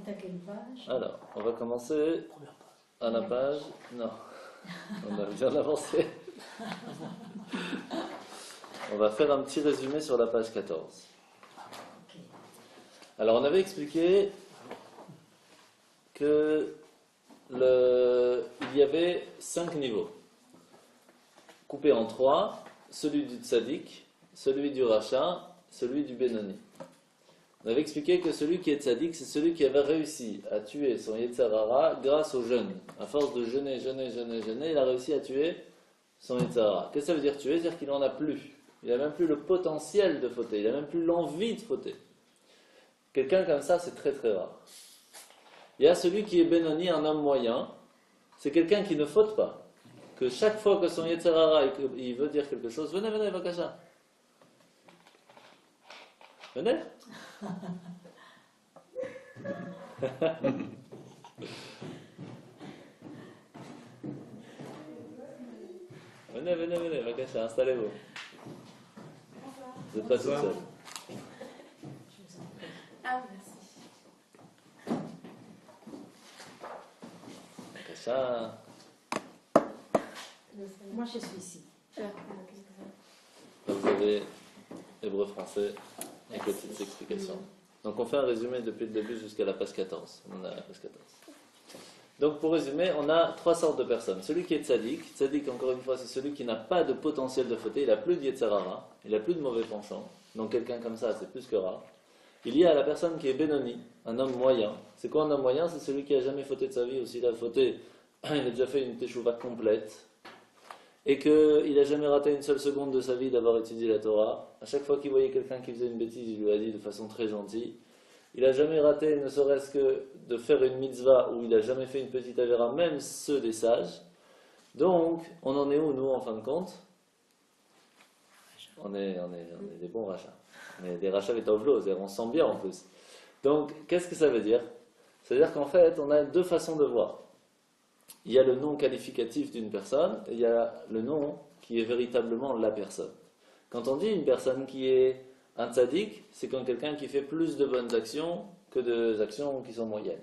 est à quelle page? Alors, on va commencer à la page... Non, on a bien avancé. On va faire un petit résumé sur la page 14. Alors, on avait expliqué que il y avait 5 niveaux, coupés en 3, celui du tzaddik, celui du rachat, celui du Benoni. On avait expliqué que celui qui est tzaddik, c'est celui qui avait réussi à tuer son Yetzer Hara grâce au jeûne. À force de jeûner, il a réussi à tuer son Yetzer Hara. Qu'est-ce que ça veut dire tuer? C'est-à-dire qu'il n'en a plus. Il n'a même plus le potentiel de fauter, il n'a même plus l'envie de fauter. Quelqu'un comme ça, c'est très très rare. Il y a celui qui est Benoni, un homme moyen. C'est quelqu'un qui ne faute pas. Que chaque fois que son Yetzer Hara, il veut dire quelque chose, venez, Vakasha. Venez. Venez, Vakasha, installez-vous. Vous n'êtes pas tout seul. Ah, merci. Vakasha. Moi, je suis ici. Vous avez hébreu, français et petites explications. Donc on fait un résumé depuis le début jusqu'à la page 14. On a la page 14. Donc pour résumer, on a 3 sortes de personnes. Celui qui est tzaddik, tzaddik encore une fois, c'est celui qui n'a pas de potentiel de fauter, il n'a plus de Yetzer Hara, il n'a plus de mauvais penchants. Donc quelqu'un comme ça, c'est plus que rare. Il y a la personne qui est Benoni, un homme moyen. C'est quoi un homme moyen? C'est celui qui n'a jamais fauté de sa vie, ou s'il a fauté, il a déjà fait une teshuva complète. Et qu'il n'a jamais raté une seule seconde de sa vie d'avoir étudié la Torah. À chaque fois qu'il voyait quelqu'un qui faisait une bêtise, il lui a dit de façon très gentille. Il n'a jamais raté, ne serait-ce que de faire une mitzvah où il n'a jamais fait une petite avéra, même ceux des sages. Donc, on en est où, nous, en fin de compte? On est des bons rachats. On est des rachats vétovlos, on se sent bien en plus. Donc, qu'est-ce que ça veut dire? Ça veut dire qu'en fait, on a 2 façons de voir. Il y a le nom qualificatif d'une personne, et il y a le nom qui est véritablement la personne. Quand on dit une personne qui est un tzaddik, c'est quand quelqu'un qui fait plus de bonnes actions que des actions qui sont moyennes.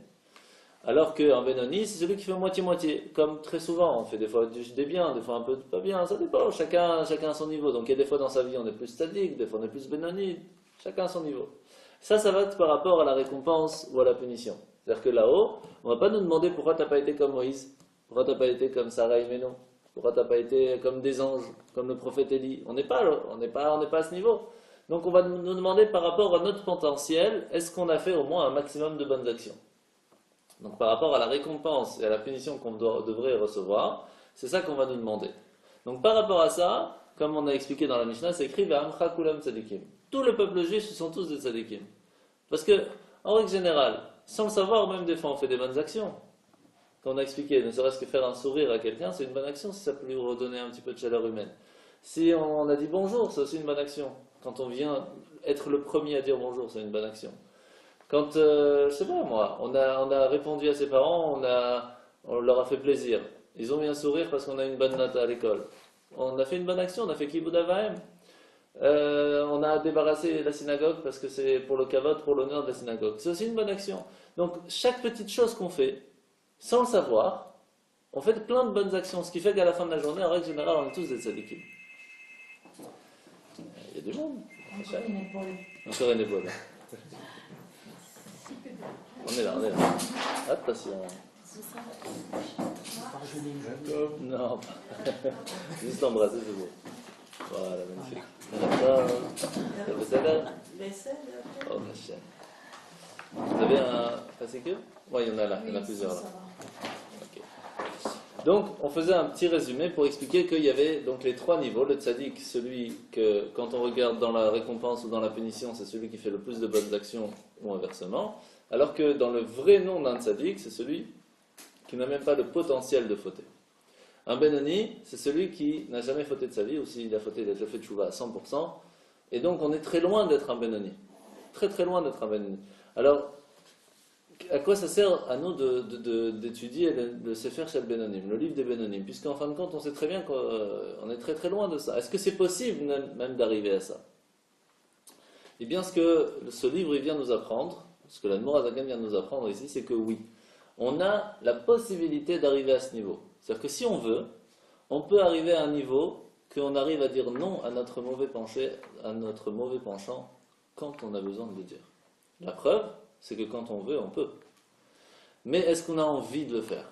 Alors qu'un Benoni, c'est celui qui fait moitié-moitié. Comme très souvent, on fait des fois des biens, des fois un peu pas bien, ça dépend, chacun à son niveau. Donc il y a des fois dans sa vie on est plus tzaddik, des fois on est plus Benoni, chacun à son niveau. Ça va être par rapport à la récompense ou à la punition. C'est-à-dire que là-haut, on ne va pas nous demander pourquoi tu n'as pas été comme Moïse. Pourquoi tu n'as pas été comme Sarah et Ménon? Pourquoi tu n'as pas été comme des anges, comme le prophète Élie? On n'est pas à ce niveau. Donc on va nous demander par rapport à notre potentiel, est-ce qu'on a fait au moins un maximum de bonnes actions? Donc par rapport à la récompense et à la punition qu'on devrait recevoir, c'est ça qu'on va nous demander. Donc par rapport à ça, comme on a expliqué dans la Mishnah, c'est écrit Ve'amcha kulam tzadikim. Tout le peuple juif, ce sont tous des tzadikim. Parce que, en règle générale, sans le savoir, même des fois on fait des bonnes actions. On a expliqué, ne serait-ce que faire un sourire à quelqu'un, c'est une bonne action si ça peut lui redonner un petit peu de chaleur humaine. Si on a dit bonjour, c'est aussi une bonne action. Quand on vient être le premier à dire bonjour, c'est une bonne action. Quand, je sais pas moi, on a répondu à ses parents, on leur a fait plaisir. Ils ont mis un sourire parce qu'on a une bonne note à l'école. On a fait une bonne action, on a fait Kibud Avaim. On a débarrassé la synagogue parce que c'est pour le kavod, pour l'honneur de la synagogue. C'est aussi une bonne action. Donc chaque petite chose qu'on fait, sans le savoir, on fait plein de bonnes actions, ce qui fait qu'à la fin de la journée, en règle générale, on est tous des tzadikim. Il y a du monde. Encore une épaule. Encore une épaule. On est là. Attention. Non, juste embrasser, c'est beau. Voilà, magnifique. Oh, ma chaîne. Vous avez un fascicule? Oui, il y en a là, il y en a plusieurs là. Okay. Donc, on faisait un petit résumé pour expliquer qu'il y avait donc les 3 niveaux. Le tzaddik, celui que, quand on regarde dans la récompense ou dans la punition, c'est celui qui fait le plus de bonnes actions ou inversement. Alors que dans le vrai nom d'un tzaddik, c'est celui qui n'a même pas le potentiel de fauter. Un Benoni, c'est celui qui n'a jamais fauté de sa vie, ou s'il a fauté, il a déjà fait tchouva à 100%. Et donc, on est très loin d'être un Benoni. Très très loin d'être un Benoni. Alors, à quoi ça sert à nous d'étudier le Sefer Shel Benonim, le livre des Benonim? Puisqu'en fin de compte, on sait très bien qu'on est très très loin de ça. Est-ce que c'est possible même d'arriver à ça? Eh bien, ce que ce livre il vient nous apprendre, Ce que l'Admor Azaken vient de nous apprendre ici, c'est que oui, on a la possibilité d'arriver à ce niveau. C'est-à-dire que si on veut, on peut arriver à un niveau qu'on arrive à dire non à notre mauvais penchant quand on a besoin de le dire. La preuve, c'est que quand on veut, on peut. Mais est-ce qu'on a envie de le faire?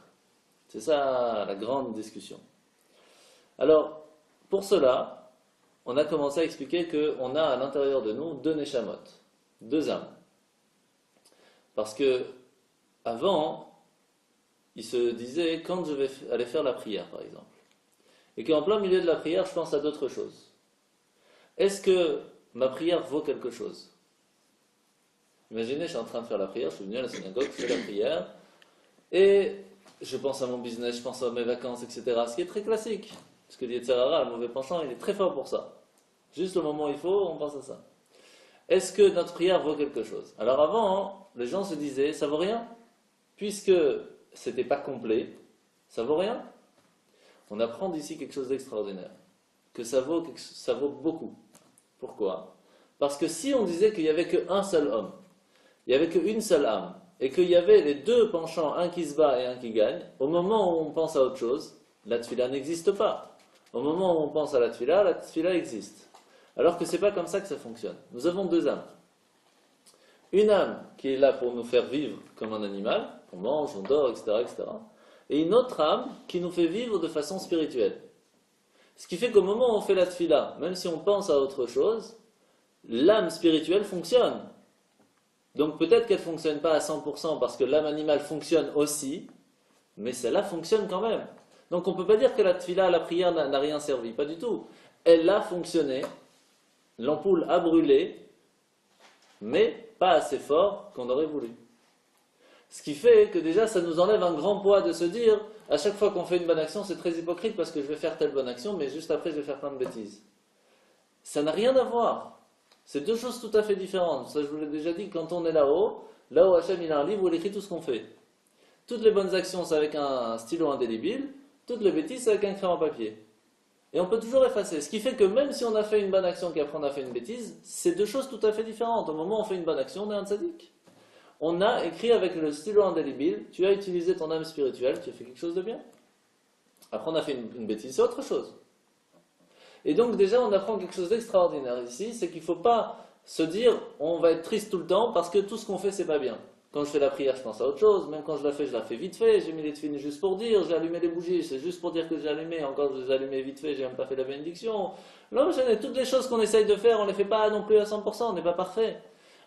C'est ça la grande discussion. Alors, pour cela, on a commencé à expliquer qu'on a à l'intérieur de nous deux neshamot, deux âmes. Parce que avant, il se disait quand je vais aller faire la prière, par exemple, et qu'en plein milieu de la prière, je pense à d'autres choses. Est-ce que ma prière vaut quelque chose? Imaginez, je suis en train de faire la prière, je suis venu à la synagogue, je fais la prière, et je pense à mon business, je pense à mes vacances, etc. Ce qui est très classique. Parce que l'Yetzirah, le mauvais penchant, il est très fort pour ça. Juste le moment où il faut, on pense à ça. Est-ce que notre prière vaut quelque chose? Alors avant, les gens se disaient, ça vaut rien. Puisque c'était pas complet, ça vaut rien. On apprend d'ici quelque chose d'extraordinaire. Que ça vaut beaucoup. Pourquoi? Parce que si on disait qu'il n'y avait qu'un seul homme, il n'y avait qu'une seule âme, et qu'il y avait les deux penchants, un qui se bat et un qui gagne, au moment où on pense à autre chose, la tfila n'existe pas. Au moment où on pense à la tfila existe. Alors que ce n'est pas comme ça que ça fonctionne. Nous avons deux âmes. Une âme qui est là pour nous faire vivre comme un animal, on mange, on dort, etc., etc. Et une autre âme qui nous fait vivre de façon spirituelle. Ce qui fait qu'au moment où on fait la tfila, même si on pense à autre chose, l'âme spirituelle fonctionne. Donc peut-être qu'elle ne fonctionne pas à 100% parce que l'âme animale fonctionne aussi, mais celle-là fonctionne quand même. Donc on ne peut pas dire que la tfila, la prière n'a rien servi, pas du tout. Elle a fonctionné, l'ampoule a brûlé, mais pas assez fort qu'on aurait voulu. Ce qui fait que déjà ça nous enlève un grand poids de se dire, à chaque fois qu'on fait une bonne action, c'est très hypocrite parce que je vais faire telle bonne action, mais juste après je vais faire plein de bêtises. Ça n'a rien à voir. C'est deux choses tout à fait différentes. Ça je vous l'ai déjà dit, quand on est là-haut, Hachem il a un livre où il écrit tout ce qu'on fait. Toutes les bonnes actions c'est avec un stylo indélébile, toutes les bêtises c'est avec un crayon papier. Et on peut toujours effacer. Ce qui fait que même si on a fait une bonne action qu'après on a fait une bêtise, c'est deux choses tout à fait différentes. Au moment où on fait une bonne action, on est un tzaddik. On a écrit avec le stylo indélébile, tu as utilisé ton âme spirituelle, tu as fait quelque chose de bien. Après on a fait une bêtise, c'est autre chose. Et donc déjà on apprend quelque chose d'extraordinaire ici, c'est qu'il ne faut pas se dire on va être triste tout le temps parce que tout ce qu'on fait c'est pas bien. Quand je fais la prière je pense à autre chose, même quand je la fais vite fait, j'ai mis les tefilines juste pour dire, j'ai allumé les bougies, c'est juste pour dire que j'ai allumé, encore je les ai allumées vite fait, j'ai même pas fait la bénédiction. Non, toutes les choses qu'on essaye de faire, on ne les fait pas non plus à 100%, on n'est pas parfait.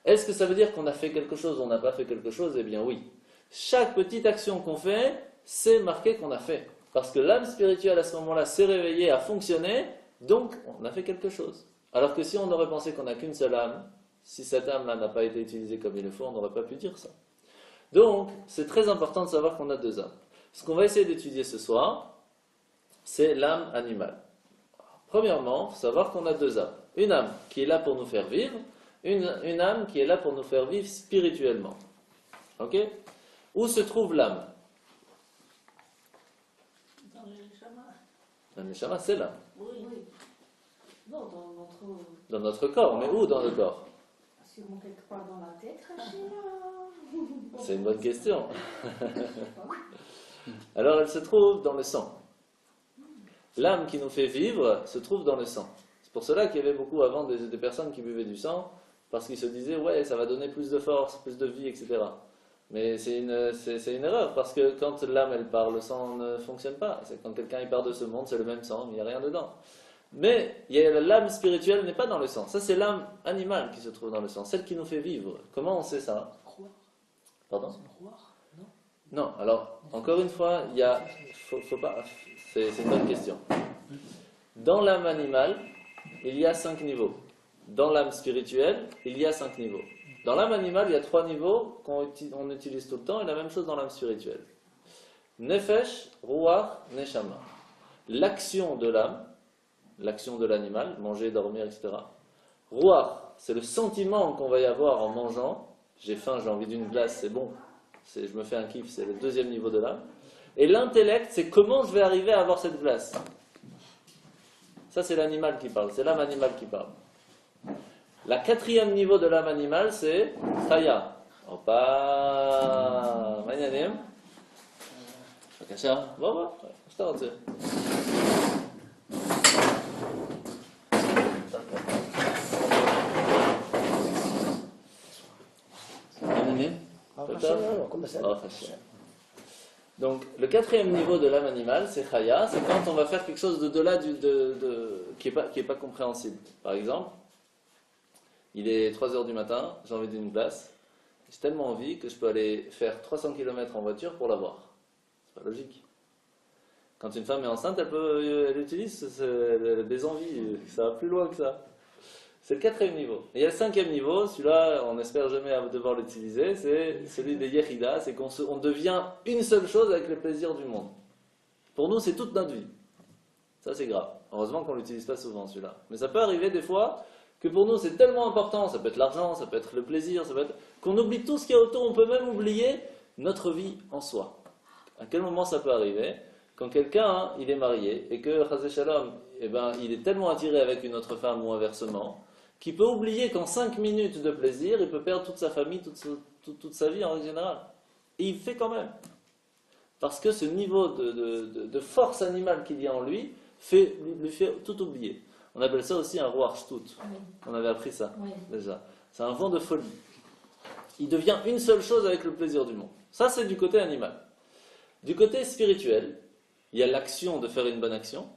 Est-ce que ça veut dire qu'on a fait quelque chose ou on n'a pas fait quelque chose? Eh bien oui. Chaque petite action qu'on fait, c'est marqué qu'on a fait. Parce que l'âme spirituelle à ce moment-là s'est réveillée, a fonctionné, donc on a fait quelque chose. Alors que si on aurait pensé qu'on n'a qu'une seule âme, si cette âme-là n'a pas été utilisée comme il le faut, on n'aurait pas pu dire ça. Donc, c'est très important de savoir qu'on a deux âmes. Ce qu'on va essayer d'étudier ce soir, c'est l'âme animale. Premièrement, il faut savoir qu'on a deux âmes. Une âme qui est là pour nous faire vivre, une âme qui est là pour nous faire vivre spirituellement. Ok? Où se trouve l'âme? Dans le neshama. La neshama, c'est l'âme. Oui. Non, Dans notre corps, mais où dans le corps? sûrement quelque part dans la tête, Rachel. C'est une bonne question. Alors elle se trouve dans le sang. L'âme qui nous fait vivre se trouve dans le sang. C'est pour cela qu'il y avait beaucoup avant des personnes qui buvaient du sang, parce qu'ils se disaient ouais ça va donner plus de force, plus de vie, etc. Mais c'est une erreur, parce que quand l'âme elle part, le sang ne fonctionne pas. C'est quand quelqu'un il part de ce monde, c'est le même sang, il n'y a rien dedans. Mais l'âme spirituelle n'est pas dans le sang. Ça, c'est l'âme animale qui se trouve dans le sang, celle qui nous fait vivre. Comment on sait ça? Pardon? Non, alors, encore une fois, faut pas, c'est une bonne question. Dans l'âme animale, il y a 5 niveaux. Dans l'âme spirituelle, il y a 5 niveaux. Dans l'âme animale, il y a 3 niveaux qu'on utilise tout le temps, et la même chose dans l'âme spirituelle. Nefesh, Ruach, Neshama. L'action de l'âme, l'action de l'animal, manger, dormir, etc. Ruach, c'est le sentiment qu'on va y avoir en mangeant. J'ai faim, j'ai envie d'une glace, c'est bon. Je me fais un kiff, c'est le deuxième niveau de l'âme. Et l'intellect, c'est comment je vais arriver à avoir cette glace. Ça, c'est l'animal qui parle, c'est l'âme animale qui parle. La 4e niveau de l'âme animale, c'est Chaya. הופה, מה העניינים? בבקשה, בוא, מה שאתה רוצה. Donc, le quatrième niveau de l'âme animale, c'est Chaya, c'est quand on va faire quelque chose de-delà qui est pas compréhensible. Par exemple, il est 3 heures du matin, j'ai envie d'une glace, j'ai tellement envie que je peux aller faire 300 km en voiture pour l'avoir. C'est pas logique. Quand une femme est enceinte, elle utilise des envies, ça va plus loin que ça. C'est le quatrième niveau. Et il y a le cinquième niveau, celui-là, on n'espère jamais devoir l'utiliser, c'est celui des Yechida, c'est qu'on devient une seule chose avec les plaisirs du monde. Pour nous, c'est toute notre vie. Ça, c'est grave. Heureusement qu'on ne l'utilise pas souvent, celui-là. Mais ça peut arriver des fois que pour nous, c'est tellement important, ça peut être l'argent, ça peut être le plaisir, ça peut être qu'on oublie tout ce qu'il y a autour, on peut même oublier notre vie en soi. À quel moment ça peut arriver? Quand quelqu'un, il est marié, et que, Chazé Shalom, il est tellement attiré avec une autre femme ou inversement, qu'il peut oublier qu'en 5 minutes de plaisir, il peut perdre toute sa famille, toute sa vie en règle générale. Et il fait quand même. Parce que ce niveau de force animale qu'il y a en lui, lui fait tout oublier. On appelle ça aussi un roi Shtut. Oui. On avait appris ça, déjà. C'est un vent de folie. Il devient une seule chose avec le plaisir du monde. Ça, c'est du côté animal. Du côté spirituel, il y a l'action de faire une bonne action.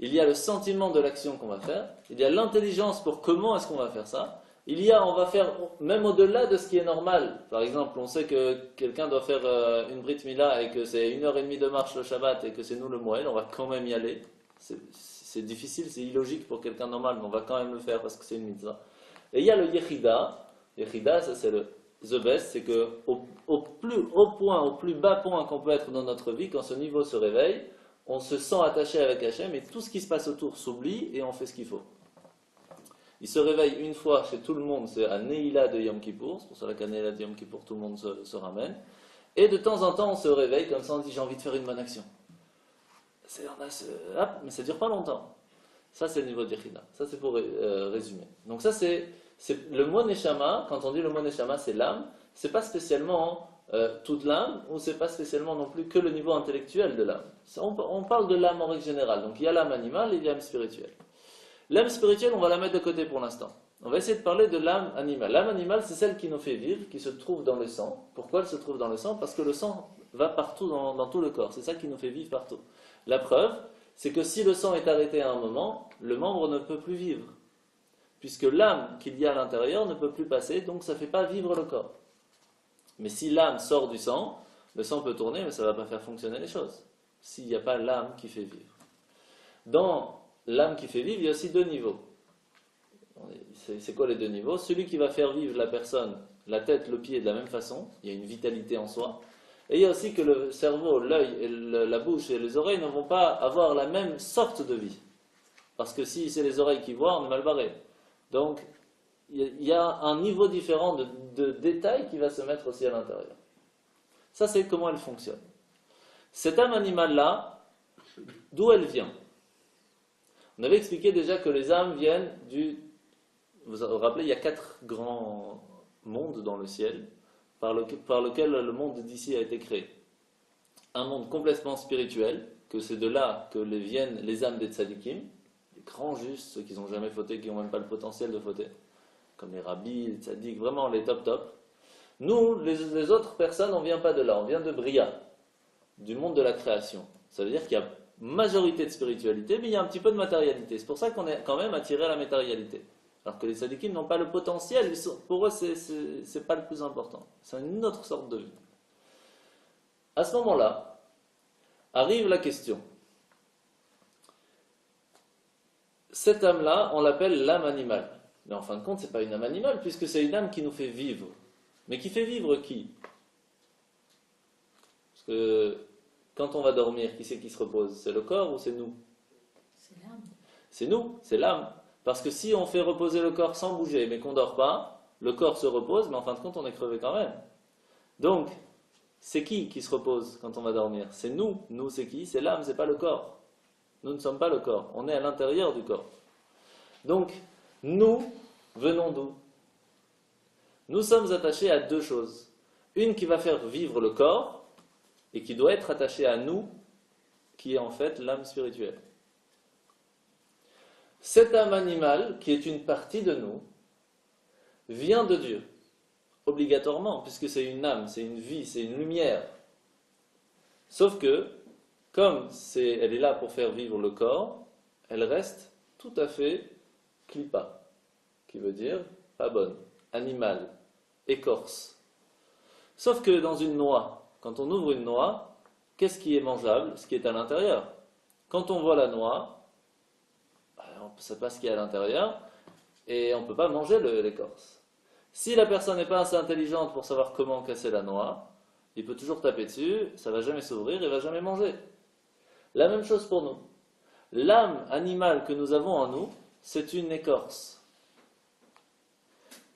Il y a le sentiment de l'action qu'on va faire, il y a l'intelligence pour comment est-ce qu'on va faire ça, on va faire même au-delà de ce qui est normal. Par exemple, on sait que quelqu'un doit faire une Brit Mila et que c'est 1h30 de marche le Shabbat et que c'est nous le Moël, on va quand même y aller. C'est difficile, c'est illogique pour quelqu'un normal, mais on va quand même le faire parce que c'est une mitzvah. Et il y a le Yechida. Yechida, ça c'est le the best, c'est que au plus bas point qu'on peut être dans notre vie, quand ce niveau se réveille, on se sent attaché avec Hachem et tout ce qui se passe autour s'oublie et on fait ce qu'il faut. Il se réveille une fois chez tout le monde, c'est à Neila de Yom Kippour, c'est pour ça qu'à Neila de Yom Kippour tout le monde se ramène. Et de temps en temps on se réveille comme ça, on dit j'ai envie de faire une bonne action. Mais ça ne dure pas longtemps. Ça c'est le niveau d'Yechida, ça c'est pour résumer. Donc ça c'est le mot Neshama, quand on dit le mot Neshama c'est l'âme, c'est pas spécialement toute l'âme, ou c'est pas spécialement non plus que le niveau intellectuel de l'âme. On parle de l'âme en règle générale, donc il y a l'âme animale et il y a l'âme spirituelle. L'âme spirituelle, on va la mettre de côté pour l'instant. On va essayer de parler de l'âme animale. L'âme animale, c'est celle qui nous fait vivre, qui se trouve dans le sang. Pourquoi elle se trouve dans le sang? Parce que le sang va partout dans tout le corps, c'est ça qui nous fait vivre partout. La preuve, c'est que si le sang est arrêté à un moment, le membre ne peut plus vivre. Puisque l'âme qu'il y a à l'intérieur ne peut plus passer, donc ça ne fait pas vivre le corps. Mais si l'âme sort du sang, le sang peut tourner, mais ça ne va pas faire fonctionner les choses. S'il n'y a pas l'âme qui fait vivre. Dans l'âme qui fait vivre, il y a aussi 2 niveaux. C'est quoi les 2 niveaux? Celui qui va faire vivre la personne, la tête, le pied de la même façon, il y a une vitalité en soi. Et il y a aussi que le cerveau, l'œil, la bouche et les oreilles ne vont pas avoir la même sorte de vie. Parce que si c'est les oreilles qui voient, on est mal barré. Donc, il y a un niveau différent de détail qui va se mettre aussi à l'intérieur. Ça, c'est comment elle fonctionne. Cette âme animale-là, d'où elle vient? On avait expliqué déjà que les âmes viennent vous vous rappelez, il y a 4 grands mondes dans le ciel par lequel le monde d'ici a été créé. Un monde complètement spirituel, que c'est de là que viennent les âmes des tzadikim, les grands justes, ceux qui n'ont jamais fauté, qui n'ont même pas le potentiel de fauter, comme les rabbis, les tzadiks, vraiment les top. Nous, les autres personnes, on ne vient pas de là, on vient de Bria, du monde de la création. Ça veut dire qu'il y a majorité de spiritualité, mais il y a un petit peu de matérialité. C'est pour ça qu'on est quand même attiré à la matérialité. Alors que les tzadikim n'ont pas le potentiel, pour eux, c'est pas le plus important. C'est une autre sorte de vie. À ce moment-là, arrive la question. Cette âme-là, on l'appelle l'âme animale. Mais en fin de compte, ce n'est pas une âme animale, puisque c'est une âme qui nous fait vivre. Mais qui fait vivre qui? Parce que quand on va dormir, qui c'est qui se repose? C'est le corps ou c'est nous? C'est l'âme. C'est nous, c'est l'âme. Parce que si on fait reposer le corps sans bouger, mais qu'on ne dort pas, le corps se repose, mais en fin de compte, on est crevé quand même. Donc, c'est qui se repose quand on va dormir? C'est nous. Nous, c'est qui? C'est l'âme, c'est pas le corps. Nous ne sommes pas le corps. On est à l'intérieur du corps. Donc, nous venons d'où? Nous sommes attachés à deux choses. Une qui va faire vivre le corps et qui doit être attachée à nous, qui est en fait l'âme spirituelle. Cette âme animale, qui est une partie de nous, vient de Dieu, obligatoirement, puisque c'est une âme, c'est une vie, c'est une lumière. Sauf que, comme elle est là pour faire vivre le corps, elle reste tout à fait klipa, qui veut dire pas bonne, animale, écorce. Sauf que dans une noix, quand on ouvre une noix, qu'est-ce qui est mangeable? Ce qui est à l'intérieur. Quand on voit la noix, on ne sait pas ce qu'il y a à l'intérieur, et on ne peut pas manger l'écorce. Si la personne n'est pas assez intelligente pour savoir comment casser la noix, il peut toujours taper dessus, ça ne va jamais s'ouvrir, il ne va jamais manger. La même chose pour nous. L'âme animale que nous avons en nous, c'est une écorce.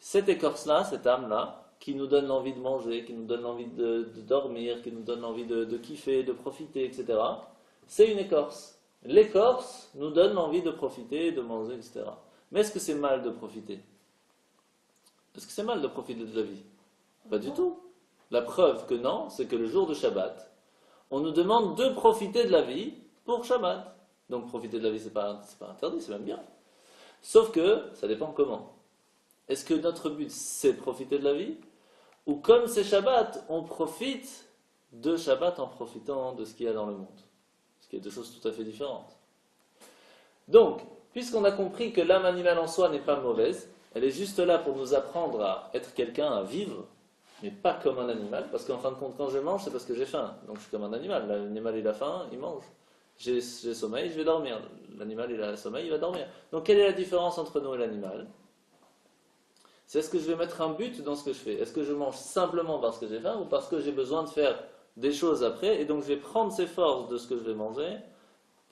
Cette écorce-là, cette âme-là, qui nous donne l'envie de manger, qui nous donne l'envie de dormir, qui nous donne l'envie de kiffer, de profiter, etc., c'est une écorce. L'écorce nous donne l'envie de profiter, de manger, etc. Mais est-ce que c'est mal de profiter? Est-ce que c'est mal de profiter de la vie? Pas du tout. La preuve que non, c'est que le jour de Shabbat, on nous demande de profiter de la vie pour Shabbat. Donc profiter de la vie, c'est pas interdit, c'est même bien. Sauf que ça dépend comment. Est-ce que notre but, c'est profiter de la vie? Ou comme c'est Shabbat, on profite de Shabbat en profitant de ce qu'il y a dans le monde? Ce qui est deux choses tout à fait différentes. Donc, puisqu'on a compris que l'âme animale en soi n'est pas mauvaise, elle est juste là pour nous apprendre à être quelqu'un, à vivre, mais pas comme un animal, parce qu'en fin de compte, quand je mange, c'est parce que j'ai faim. Donc je suis comme un animal. L'animal, il a faim, il mange. J'ai sommeil, je vais dormir. L'animal, il a sommeil, il va dormir. Donc quelle est la différence entre nous et l'animal? C'est est-ce que je vais mettre un but dans ce que je fais? Est-ce que je mange simplement parce que j'ai faim ou parce que j'ai besoin de faire des choses après, et donc je vais prendre ces forces de ce que je vais manger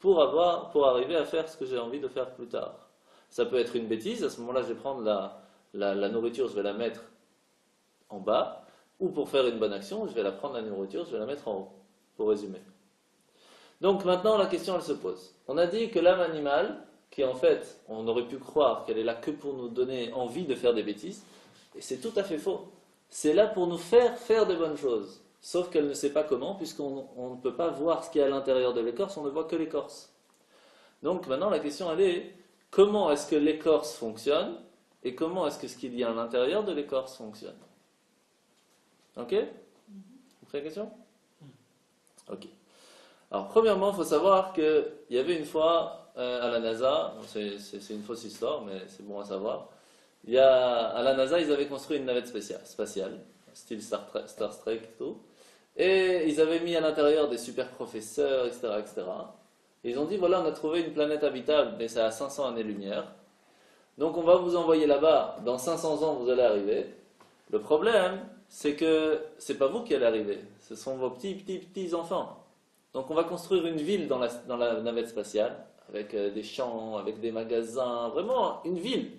pour arriver à faire ce que j'ai envie de faire plus tard. Ça peut être une bêtise, à ce moment-là je vais prendre la nourriture, je vais la mettre en bas, ou pour faire une bonne action, je vais la prendre la nourriture, je vais la mettre en haut, pour résumer. Donc maintenant la question elle se pose. On a dit que l'âme animale, qui en fait, on aurait pu croire qu'elle est là que pour nous donner envie de faire des bêtises, et c'est tout à fait faux. C'est là pour nous faire des bonnes choses. Sauf qu'elle ne sait pas comment, puisqu'on ne peut pas voir ce qu'il y a à l'intérieur de l'écorce, on ne voit que l'écorce. Donc maintenant la question elle est, comment est-ce que l'écorce fonctionne, et comment est-ce que ce qu'il y a à l'intérieur de l'écorce fonctionne? Ok? Vous comprenez la question? Ok. Alors premièrement, il faut savoir qu'il y avait une fois à la NASA, c'est une fausse histoire, mais c'est bon à savoir, à la NASA, ils avaient construit une navette spatiale, style Star Trek et tout, et ils avaient mis à l'intérieur des super professeurs, etc., etc. Et ils ont dit, voilà, on a trouvé une planète habitable, mais c'est à 500 années-lumière, donc on va vous envoyer là-bas, dans 500 ans vous allez arriver. Le problème, c'est que c'est pas vous qui allez arriver, ce sont vos petits enfants. Donc on va construire une ville dans la navette spatiale, avec des champs, avec des magasins, vraiment une ville.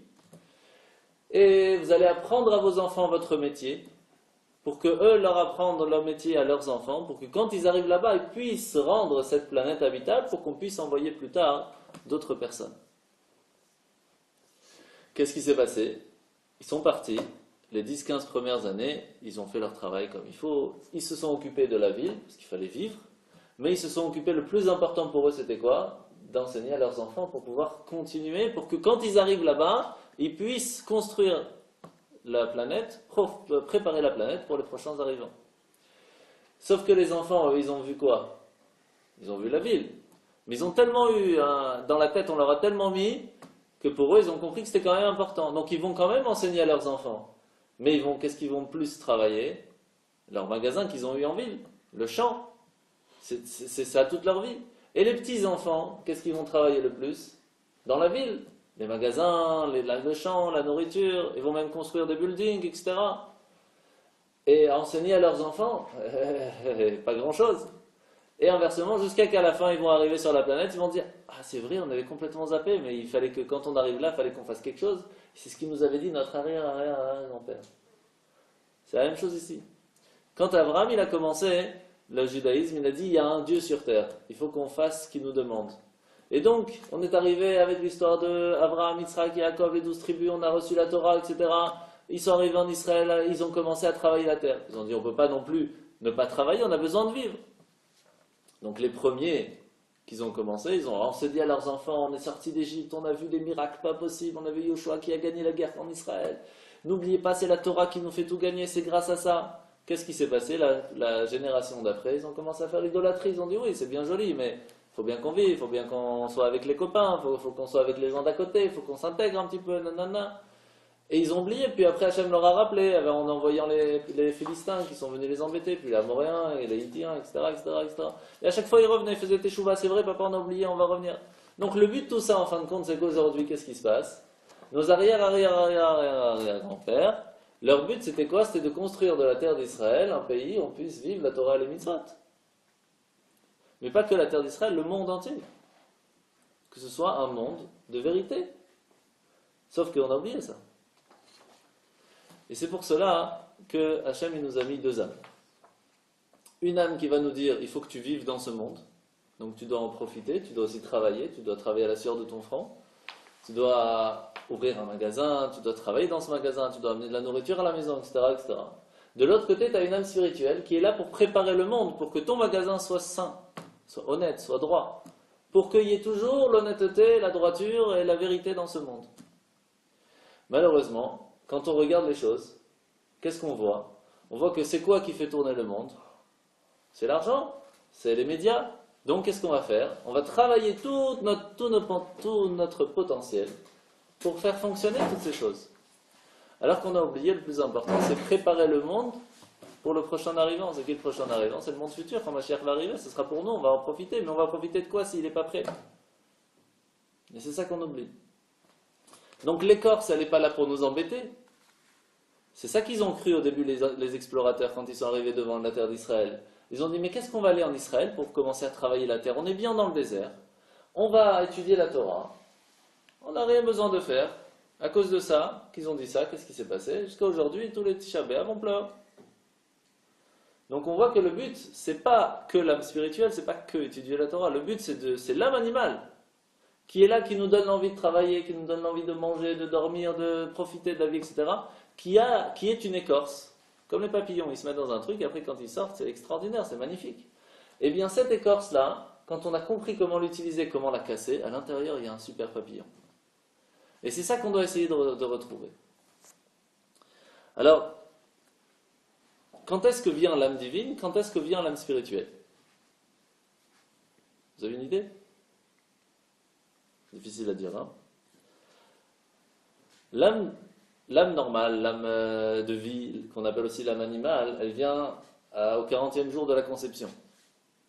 Et vous allez apprendre à vos enfants votre métier, pour que eux leur apprennent leur métier à leurs enfants, pour que quand ils arrivent là-bas, ils puissent rendre cette planète habitable, pour qu'on puisse envoyer plus tard d'autres personnes. Qu'est-ce qui s'est passé? Ils sont partis, les 10-15 premières années, ils ont fait leur travail comme il faut, ils se sont occupés de la ville, parce qu'il fallait vivre, mais ils se sont occupés, le plus important pour eux c'était quoi? D'enseigner à leurs enfants pour pouvoir continuer, pour que quand ils arrivent là-bas, ils puissent construire la planète, préparer la planète pour les prochains arrivants. Sauf que les enfants, eux, ils ont vu quoi? Ils ont vu la ville. Mais ils ont tellement eu, dans la tête, on leur a tellement mis, que pour eux, ils ont compris que c'était quand même important. Donc ils vont quand même enseigner à leurs enfants. Mais qu'est-ce qu'ils vont plus travailler? Leur magasin qu'ils ont eu en ville, le champ. C'est ça toute leur vie. Et les petits-enfants, qu'est-ce qu'ils vont travailler le plus? Dans la ville. Les magasins, le champ, la nourriture, ils vont même construire des buildings, etc. Et enseigner à leurs enfants, pas grand-chose. Et inversement, jusqu'à qu'à la fin, ils vont arriver sur la planète, ils vont dire « Ah, c'est vrai, on avait complètement zappé, mais il fallait que quand on arrive là, il fallait qu'on fasse quelque chose. » C'est ce qu'il nous avait dit notre arrière-grand-père. C'est la même chose ici. Quand Abraham, il a commencé le judaïsme, il a dit, il y a un Dieu sur terre, il faut qu'on fasse ce qu'il nous demande. Et donc, on est arrivé avec l'histoire d'Abraham, Yitzhak, Yaakov, les 12 tribus, on a reçu la Torah, etc. Ils sont arrivés en Israël, ils ont commencé à travailler la terre. Ils ont dit, on ne peut pas non plus ne pas travailler, on a besoin de vivre. Donc les premiers qu'ils ont commencé, on s'est dit à leurs enfants, on est sortis d'Égypte, on a vu des miracles pas possibles, on a vu Yoshua qui a gagné la guerre en Israël. N'oubliez pas, c'est la Torah qui nous fait tout gagner, c'est grâce à ça. Qu'est-ce qui s'est passé la génération d'après, ils ont commencé à faire l'idolâtrie, ils ont dit oui, c'est bien joli, mais il faut bien qu'on vive, il faut bien qu'on soit avec les copains, il faut qu'on soit avec les gens d'à côté, il faut qu'on s'intègre un petit peu, nanana. Et ils ont oublié, puis après Hachem leur a rappelé, en envoyant les Philistins qui sont venus les embêter, puis les Amoréens et les Hittiens, etc., etc., etc. Et à chaque fois ils revenaient, ils faisaient teshuva, c'est vrai, papa on a oublié, on va revenir. Donc le but de tout ça en fin de compte, c'est qu'aujourd'hui, qu'est-ce qui se passe? Nos arrière-grands-pères, leur but c'était quoi? C'était de construire de la terre d'Israël un pays où on puisse vivre la Torah et les mitzvot. Mais pas que la terre d'Israël, le monde entier. Que ce soit un monde de vérité. Sauf qu'on a oublié ça. Et c'est pour cela que Hachem il nous a mis deux âmes. Une âme qui va nous dire, il faut que tu vives dans ce monde. Donc tu dois en profiter, tu dois aussi travailler, tu dois travailler à la sueur de ton front. Tu dois ouvrir un magasin, tu dois travailler dans ce magasin, tu dois amener de la nourriture à la maison, etc., etc. De l'autre côté, tu as une âme spirituelle qui est là pour préparer le monde, pour que ton magasin soit sain, soit honnête, soit droit. Pour qu'il y ait toujours l'honnêteté, la droiture et la vérité dans ce monde. Malheureusement, quand on regarde les choses, qu'est-ce qu'on voit? On voit que c'est quoi qui fait tourner le monde? C'est l'argent, c'est les médias. Donc qu'est-ce qu'on va faire? On va travailler tout notre potentiel pour faire fonctionner toutes ces choses. Alors qu'on a oublié le plus important, c'est préparer le monde pour le prochain arrivant. C'est qui le prochain arrivant? C'est le monde futur. Quand Mashiach va arriver, ce sera pour nous, on va en profiter. Mais on va profiter de quoi s'il n'est pas prêt? Et c'est ça qu'on oublie. Donc l'écorce, elle n'est pas là pour nous embêter. C'est ça qu'ils ont cru au début les explorateurs quand ils sont arrivés devant la terre d'Israël. Ils ont dit, mais qu'est-ce qu'on va aller en Israël pour commencer à travailler la terre? On est bien dans le désert, on va étudier la Torah, on n'a rien besoin de faire. À cause de ça, qu'ils ont dit ça, qu'est-ce qui s'est passé? Jusqu'à aujourd'hui, tous les Tisha B'Av, on pleure. Donc on voit que le but, c'est pas que l'âme spirituelle, c'est pas que étudier la Torah. Le but, c'est l'âme animale, qui est là, qui nous donne l'envie de travailler, qui nous donne l'envie de manger, de dormir, de profiter de la vie, etc., qui est une écorce. Comme les papillons, ils se mettent dans un truc, et après quand ils sortent, c'est extraordinaire, c'est magnifique. Eh bien cette écorce-là, quand on a compris comment l'utiliser, comment la casser, à l'intérieur il y a un super papillon. Et c'est ça qu'on doit essayer de retrouver. Alors, quand est-ce que vient l'âme divine? Quand est-ce que vient l'âme spirituelle? Vous avez une idée? Difficile à dire, hein? L'âme normale, l'âme de vie, qu'on appelle aussi l'âme animale, elle vient au 40e jour de la conception.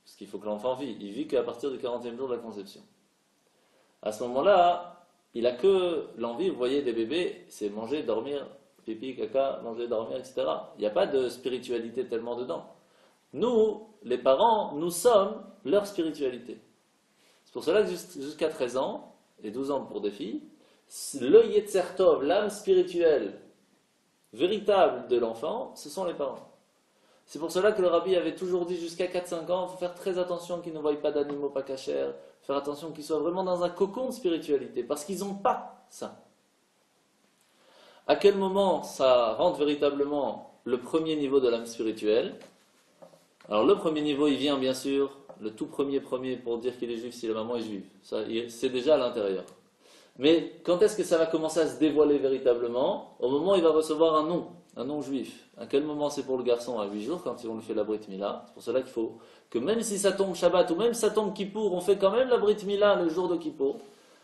Parce qu'il faut que l'enfant vit. Il vit qu'à partir du 40e jour de la conception. À ce moment-là, il n'a que l'envie, vous voyez, des bébés, c'est manger, dormir, pipi, caca, manger, dormir, etc. Il n'y a pas de spiritualité tellement dedans. Nous, les parents, nous sommes leur spiritualité. C'est pour cela que jusqu'à 13 ans, et 12 ans pour des filles, le Yetzer Tov, l'âme spirituelle véritable de l'enfant, ce sont les parents. C'est pour cela que le rabbi avait toujours dit jusqu'à 4-5 ans, il faut faire très attention qu'ils ne voient pas d'animaux pas cachers, faire attention qu'ils soient vraiment dans un cocon de spiritualité, parce qu'ils n'ont pas ça. À quel moment ça rentre véritablement le premier niveau de l'âme spirituelle? Alors le premier niveau, il vient bien sûr, le tout premier pour dire qu'il est juif si la maman est juive. Ça, c'est déjà à l'intérieur. Mais quand est-ce que ça va commencer à se dévoiler véritablement? Au moment où il va recevoir un nom juif. À quel moment? C'est pour le garçon à 8 jours, quand on lui fait la Brit Mila. C'est pour cela qu'il faut que même si ça tombe Shabbat ou même si ça tombe Kippour, on fait quand même la Brit Mila le jour de Kippour.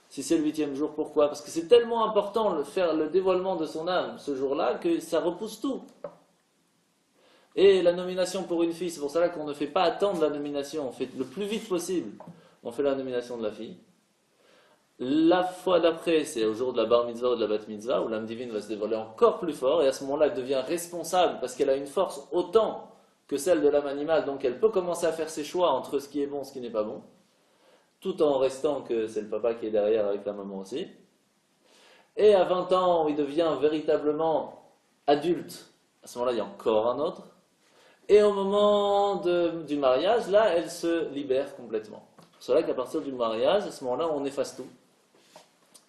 Si c'est le 8e jour, pourquoi? Parce que c'est tellement important de faire le dévoilement de son âme ce jour-là que ça repousse tout. Et la nomination pour une fille, c'est pour cela qu'on ne fait pas attendre la nomination, on fait le plus vite possible. On fait la nomination de la fille. La fois d'après, c'est au jour de la bar mitzvah ou de la bat mitzvah, où l'âme divine va se dévoiler encore plus fort, et à ce moment-là, elle devient responsable, parce qu'elle a une force autant que celle de l'âme animale, donc elle peut commencer à faire ses choix entre ce qui est bon et ce qui n'est pas bon, tout en restant que c'est le papa qui est derrière avec la maman aussi. Et à 20 ans, où il devient véritablement adulte, à ce moment-là, il y a encore un autre. Et au moment du mariage, là, elle se libère complètement. C'est vrai qu'à partir du mariage, à ce moment-là, on efface tout.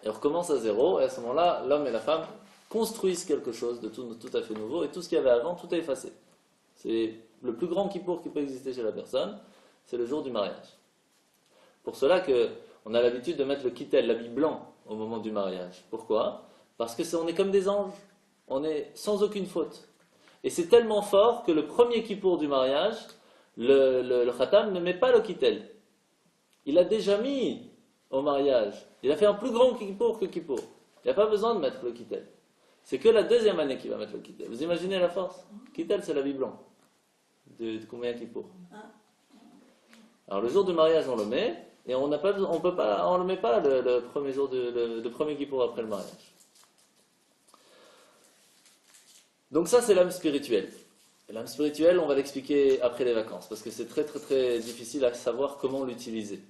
Et on recommence à zéro, et à ce moment-là, l'homme et la femme construisent quelque chose de tout à fait nouveau, et tout ce qu'il y avait avant, tout est effacé. C'est le plus grand kippour qui peut exister chez la personne, c'est le jour du mariage. Pour cela qu'on a l'habitude de mettre le kittel, l'habit blanc, au moment du mariage. Pourquoi? Parce que on est comme des anges, on est sans aucune faute. Et c'est tellement fort que le premier kippour du mariage, le khatam ne met pas le kittel. Il a déjà mis au mariage. Il a fait un plus grand kippour que kippour. Il n'y a pas besoin de mettre le kittel. C'est que la deuxième année qu'il va mettre le kittel. Vous imaginez la force? Kittel, c'est l'habit blanc. De combien kippour? Alors le jour du mariage, on le met, et on le met pas le premier jour, le premier kippour après le mariage. Donc ça, c'est l'âme spirituelle. Et l'âme spirituelle, on va l'expliquer après les vacances, parce que c'est très très très difficile à savoir comment l'utiliser.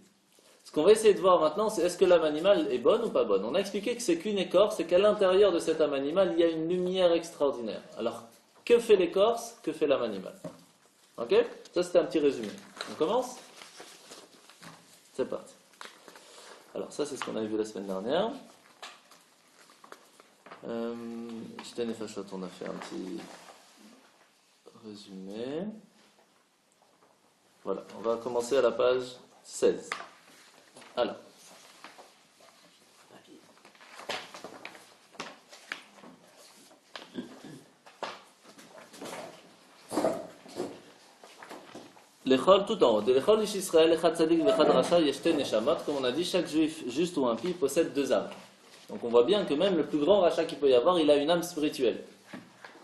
Ce qu'on va essayer de voir maintenant, c'est est-ce que l'âme animale est bonne ou pas bonne. On a expliqué que c'est qu'une écorce, et qu'à l'intérieur de cette âme animale, il y a une lumière extraordinaire. Alors, que fait l'écorce? Que fait l'âme animale? Ok? Ça, c'était un petit résumé. On commence? C'est parti. Alors, ça, c'est ce qu'on avait vu la semaine dernière. J'étais Nefashot, on a fait un petit résumé. Voilà, on va commencer à la page 16. Alors. L'échol tout en haut. De l'échol ish Israël, echad tzadik vechad rasha, yeshte neshamot. Comme on a dit, chaque juif juste ou impie possède deux âmes. Donc on voit bien que même le plus grand rachat qu'il peut y avoir, il a une âme spirituelle.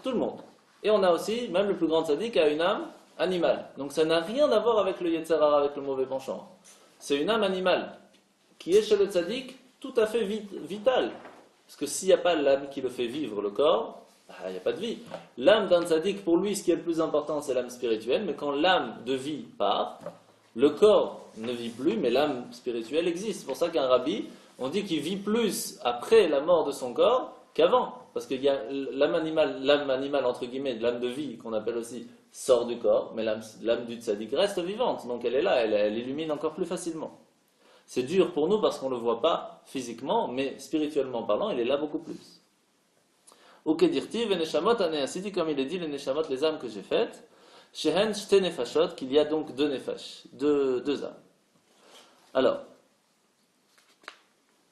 Tout le monde. Et on a aussi, même le plus grand tzadik a une âme animale. Donc ça n'a rien à voir avec le yetzer hara, avec le mauvais penchant. C'est une âme animale qui est chez le tzadik tout à fait vitale. Parce que s'il n'y a pas l'âme qui le fait vivre, le corps, il n'y a pas de vie. L'âme d'un tzadik, pour lui, ce qui est le plus important, c'est l'âme spirituelle. Mais quand l'âme de vie part, le corps ne vit plus, mais l'âme spirituelle existe. C'est pour ça qu'un rabbi, on dit qu'il vit plus après la mort de son corps qu'avant. Parce qu'il y a l'âme animale, entre guillemets, l'âme de vie, qu'on appelle aussi, sort du corps, mais l'âme du tzaddik reste vivante. Donc elle est là, elle illumine encore plus facilement. C'est dur pour nous parce qu'on ne le voit pas physiquement, mais spirituellement parlant, il est là beaucoup plus. Ok, dirti, veneshamot anéasidi, comme il est dit, les neshamot, les âmes que j'ai faites, shehen shte nefashot, qu'il y a donc deux nefash, deux âmes. Alors,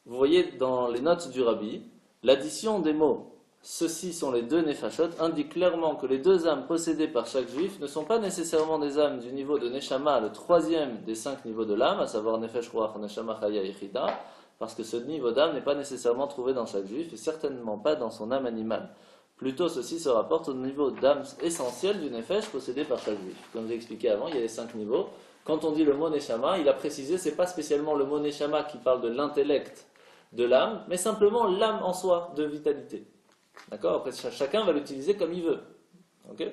vous voyez dans les notes du rabbi, l'addition des mots « ceux-ci sont les deux nefashot » indique clairement que les deux âmes possédées par chaque juif ne sont pas nécessairement des âmes du niveau de neshama, le troisième des 5 niveaux de l'âme, à savoir nefesh ruach, neshama chaya yechida, parce que ce niveau d'âme n'est pas nécessairement trouvé dans chaque juif et certainement pas dans son âme animale. Plutôt, ceci se rapporte au niveau d'âme essentiel du nefesh possédé par chaque juif. Comme j'ai expliqué avant, il y a les 5 niveaux. Quand on dit le mot neshama, il a précisé, c'est pas spécialement le mot neshama qui parle de l'intellect de l'âme, mais simplement l'âme en soi, de vitalité. D'accord? Après, chacun va l'utiliser comme il veut. Ok?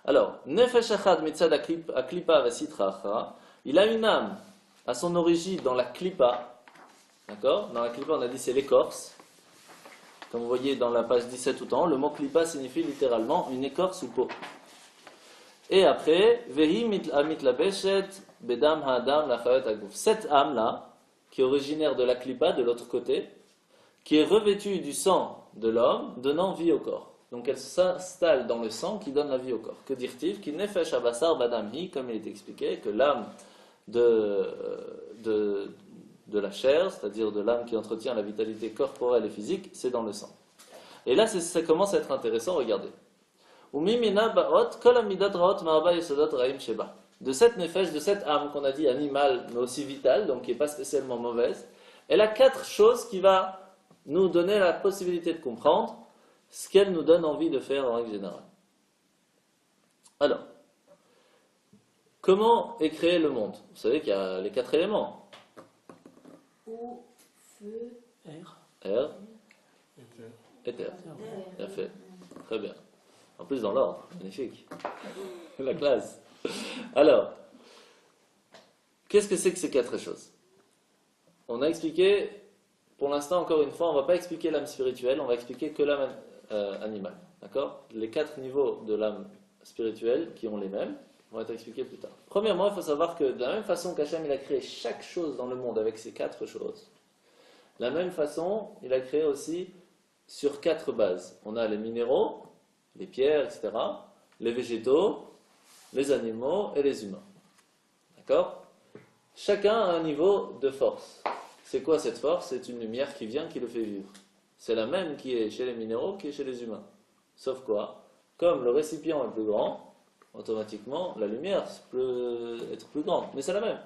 Alors, Nefesh Echad Mitzad Aklipa Vasitra Achra, il a une âme à son origine dans la Klipa. D'accord? Dans la Klipa, on a dit c'est l'écorce. Comme vous voyez dans la page 17 tout en haut, le mot Klipa signifie littéralement une écorce ou peau. Et après, Vehi Mitlabeshet Bedam Ha'adam Lachayot Aguf. Cette âme-là, qui est originaire de la Klipa, de l'autre côté, qui est revêtue du sang de l'homme, donnant vie au corps. Donc elle s'installe dans le sang qui donne la vie au corps. Que dire-t-il? Qui nefesh abasar badamhi, comme il est expliqué, que l'âme de la chair, c'est-à-dire de l'âme qui entretient la vitalité corporelle et physique, c'est dans le sang. Et là, ça commence à être intéressant, regardez. De cette nefesh, de cette âme qu'on a dit animale, mais aussi vitale, donc qui n'est pas spécialement mauvaise, elle a 4 choses qui va nous donner la possibilité de comprendre ce qu'elle nous donne envie de faire en règle générale. Alors, comment est créé le monde? Vous savez qu'il y a les 4 éléments. Eau, feu, Air, éther. Bien fait. Très bien. En plus dans l'ordre. Magnifique. La classe. Alors, qu'est-ce que c'est que ces 4 choses? On a expliqué, pour l'instant, encore une fois, on ne va pas expliquer l'âme spirituelle, on va expliquer que l'âme animale. D'accord? Les 4 niveaux de l'âme spirituelle, qui ont les mêmes, vont être expliqués plus tard. Premièrement, il faut savoir que de la même façon qu'Hachem il a créé chaque chose dans le monde avec ces 4 choses, de la même façon, il a créé aussi sur 4 bases. On a les minéraux, les pierres, etc., les végétaux, les animaux et les humains. D'accord? Chacun a un niveau de force. C'est quoi cette force? C'est une lumière qui vient, qui le fait vivre. C'est la même qui est chez les minéraux qui est chez les humains. Sauf quoi? Comme le récipient est plus grand, automatiquement la lumière peut être plus grande. Mais c'est la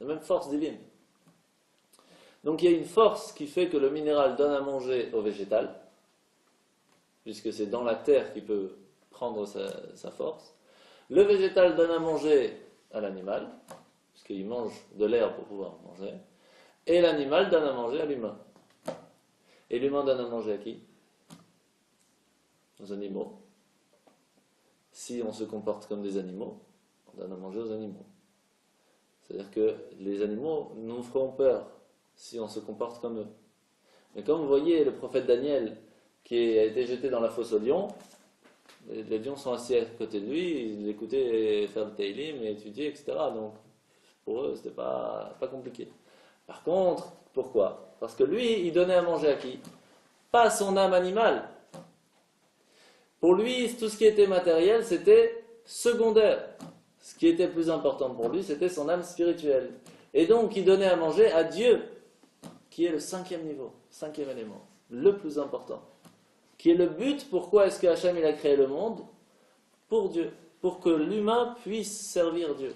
même force divine. Donc il y a une force qui fait que le minéral donne à manger au végétal, puisque c'est dans la terre qu'il peut prendre sa force. Le végétal donne à manger à l'animal, puisqu'il mange de l'herbe pour pouvoir manger. Et l'animal donne à manger à l'humain. Et l'humain donne à manger à qui? Aux animaux. Si on se comporte comme des animaux, on donne à manger aux animaux. C'est-à-dire que les animaux nous feront peur si on se comporte comme eux. Mais comme vous voyez le prophète Daniel qui a été jeté dans la fosse aux lions, les lions sont assis à côté de lui, ils l'écoutaient faire le Teilim et étudier, etc. Donc pour eux, c'était pas compliqué. Par contre, pourquoi? Parce que lui, il donnait à manger à qui? Pas à son âme animale. Pour lui, tout ce qui était matériel, c'était secondaire. Ce qui était plus important pour lui, c'était son âme spirituelle. Et donc, il donnait à manger à Dieu, qui est le 5e niveau, 5e élément, le plus important. Qui est le but, pourquoi est-ce que Hachem il a créé le monde? Pour Dieu, pour que l'humain puisse servir Dieu.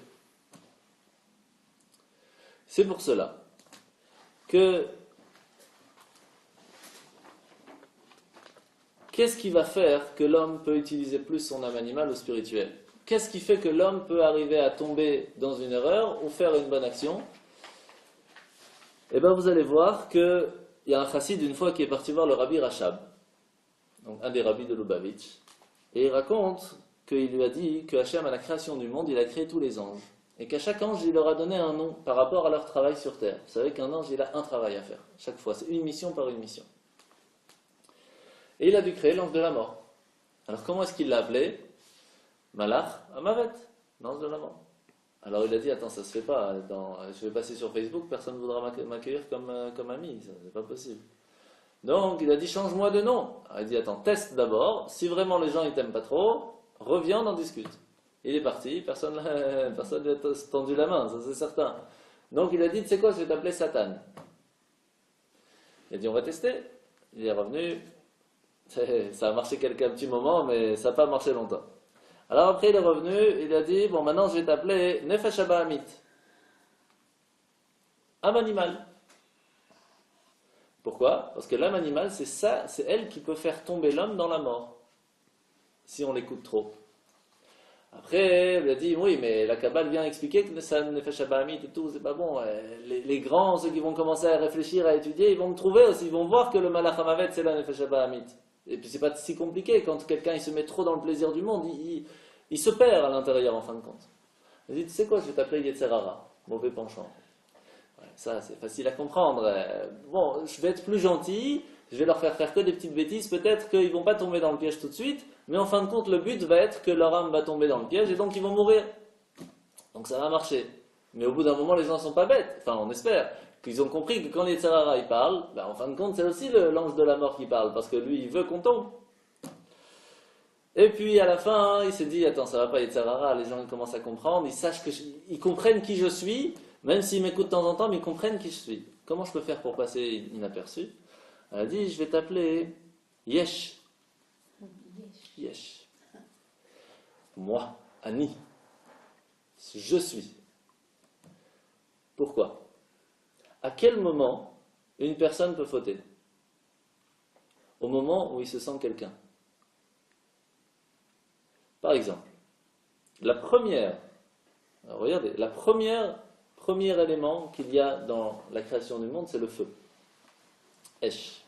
C'est pour cela que qu'est-ce qui va faire que l'homme peut utiliser plus son âme animale ou spirituelle? Qu'est-ce qui fait que l'homme peut arriver à tomber dans une erreur ou faire une bonne action? Eh bien, vous allez voir qu'il y a un chassid une fois qui est parti voir le rabbi Rachab, donc un des rabbis de Lubavitch, et il raconte qu'il lui a dit que Hachem, à la création du monde, il a créé tous les anges, et qu'à chaque ange, il leur a donné un nom par rapport à leur travail sur terre. Vous savez qu'un ange, il a un travail à faire, chaque fois, c'est une mission par une mission. Et il a dû créer l'ange de la mort. Alors comment est-ce qu'il l'a appelé? Malach Amavet, l'ange de la mort. Alors il a dit, attends, ça se fait pas, je vais passer sur Facebook, personne ne voudra m'accueillir comme ami, c'est pas possible. Donc il a dit, change-moi de nom. Alors, il a dit, attends, teste d'abord, si vraiment les gens ne t'aiment pas trop, reviens, on en discute. Il est parti, personne lui a tendu la main, ça c'est certain. Donc il a dit, tu sais quoi, je vais t'appeler Satan. Il a dit, on va tester. Il est revenu, ça a marché un petit moment, mais ça n'a pas marché longtemps. Alors après il est revenu, il a dit, bon maintenant je vais t'appeler Nefesh Abahamit. Âme animale. Pourquoi? Parce que l'âme animale, c'est ça, c'est elle qui peut faire tomber l'homme dans la mort, si on l'écoute trop. Après, il a dit, oui, mais la Kabbale vient expliquer que ça Nefesh Abahamit et tout, c'est pas bon. Les grands, ceux qui vont commencer à réfléchir, à étudier, ils vont me trouver aussi, ils vont voir que le Malach Hamavet, c'est la Nefesh Abahamit. Et puis c'est pas si compliqué, quand quelqu'un il se met trop dans le plaisir du monde, il se perd à l'intérieur en fin de compte. Il dit, tu sais quoi, je vais t'appeler Yetzerara, mauvais penchant. Ouais, ça c'est facile à comprendre. Bon, je vais être plus gentil, je vais leur faire que des petites bêtises, peut-être qu'ils vont pas tomber dans le piège tout de suite, mais en fin de compte le but va être que leur âme va tomber dans le piège et donc ils vont mourir. Donc ça va marcher. Mais au bout d'un moment les gens sont pas bêtes, enfin on espère. Ils ont compris que quand les Yetzerara il parle, ben en fin de compte c'est aussi l'ange de la mort qui parle, parce que lui il veut qu'on tombe. Et puis à la fin, il s'est dit, attends, ça va pas Yetzerara, les gens ils commencent à comprendre, ils comprennent qui je suis, même s'ils m'écoutent de temps en temps, mais ils comprennent qui je suis. Comment je peux faire pour passer inaperçu? Elle a dit, je vais t'appeler Yesh. Yesh. Moi, Annie. Je suis. Pourquoi? À quel moment une personne peut fauter? Au moment où il se sent quelqu'un. Par exemple, regardez, premier élément qu'il y a dans la création du monde, c'est le feu. Esh,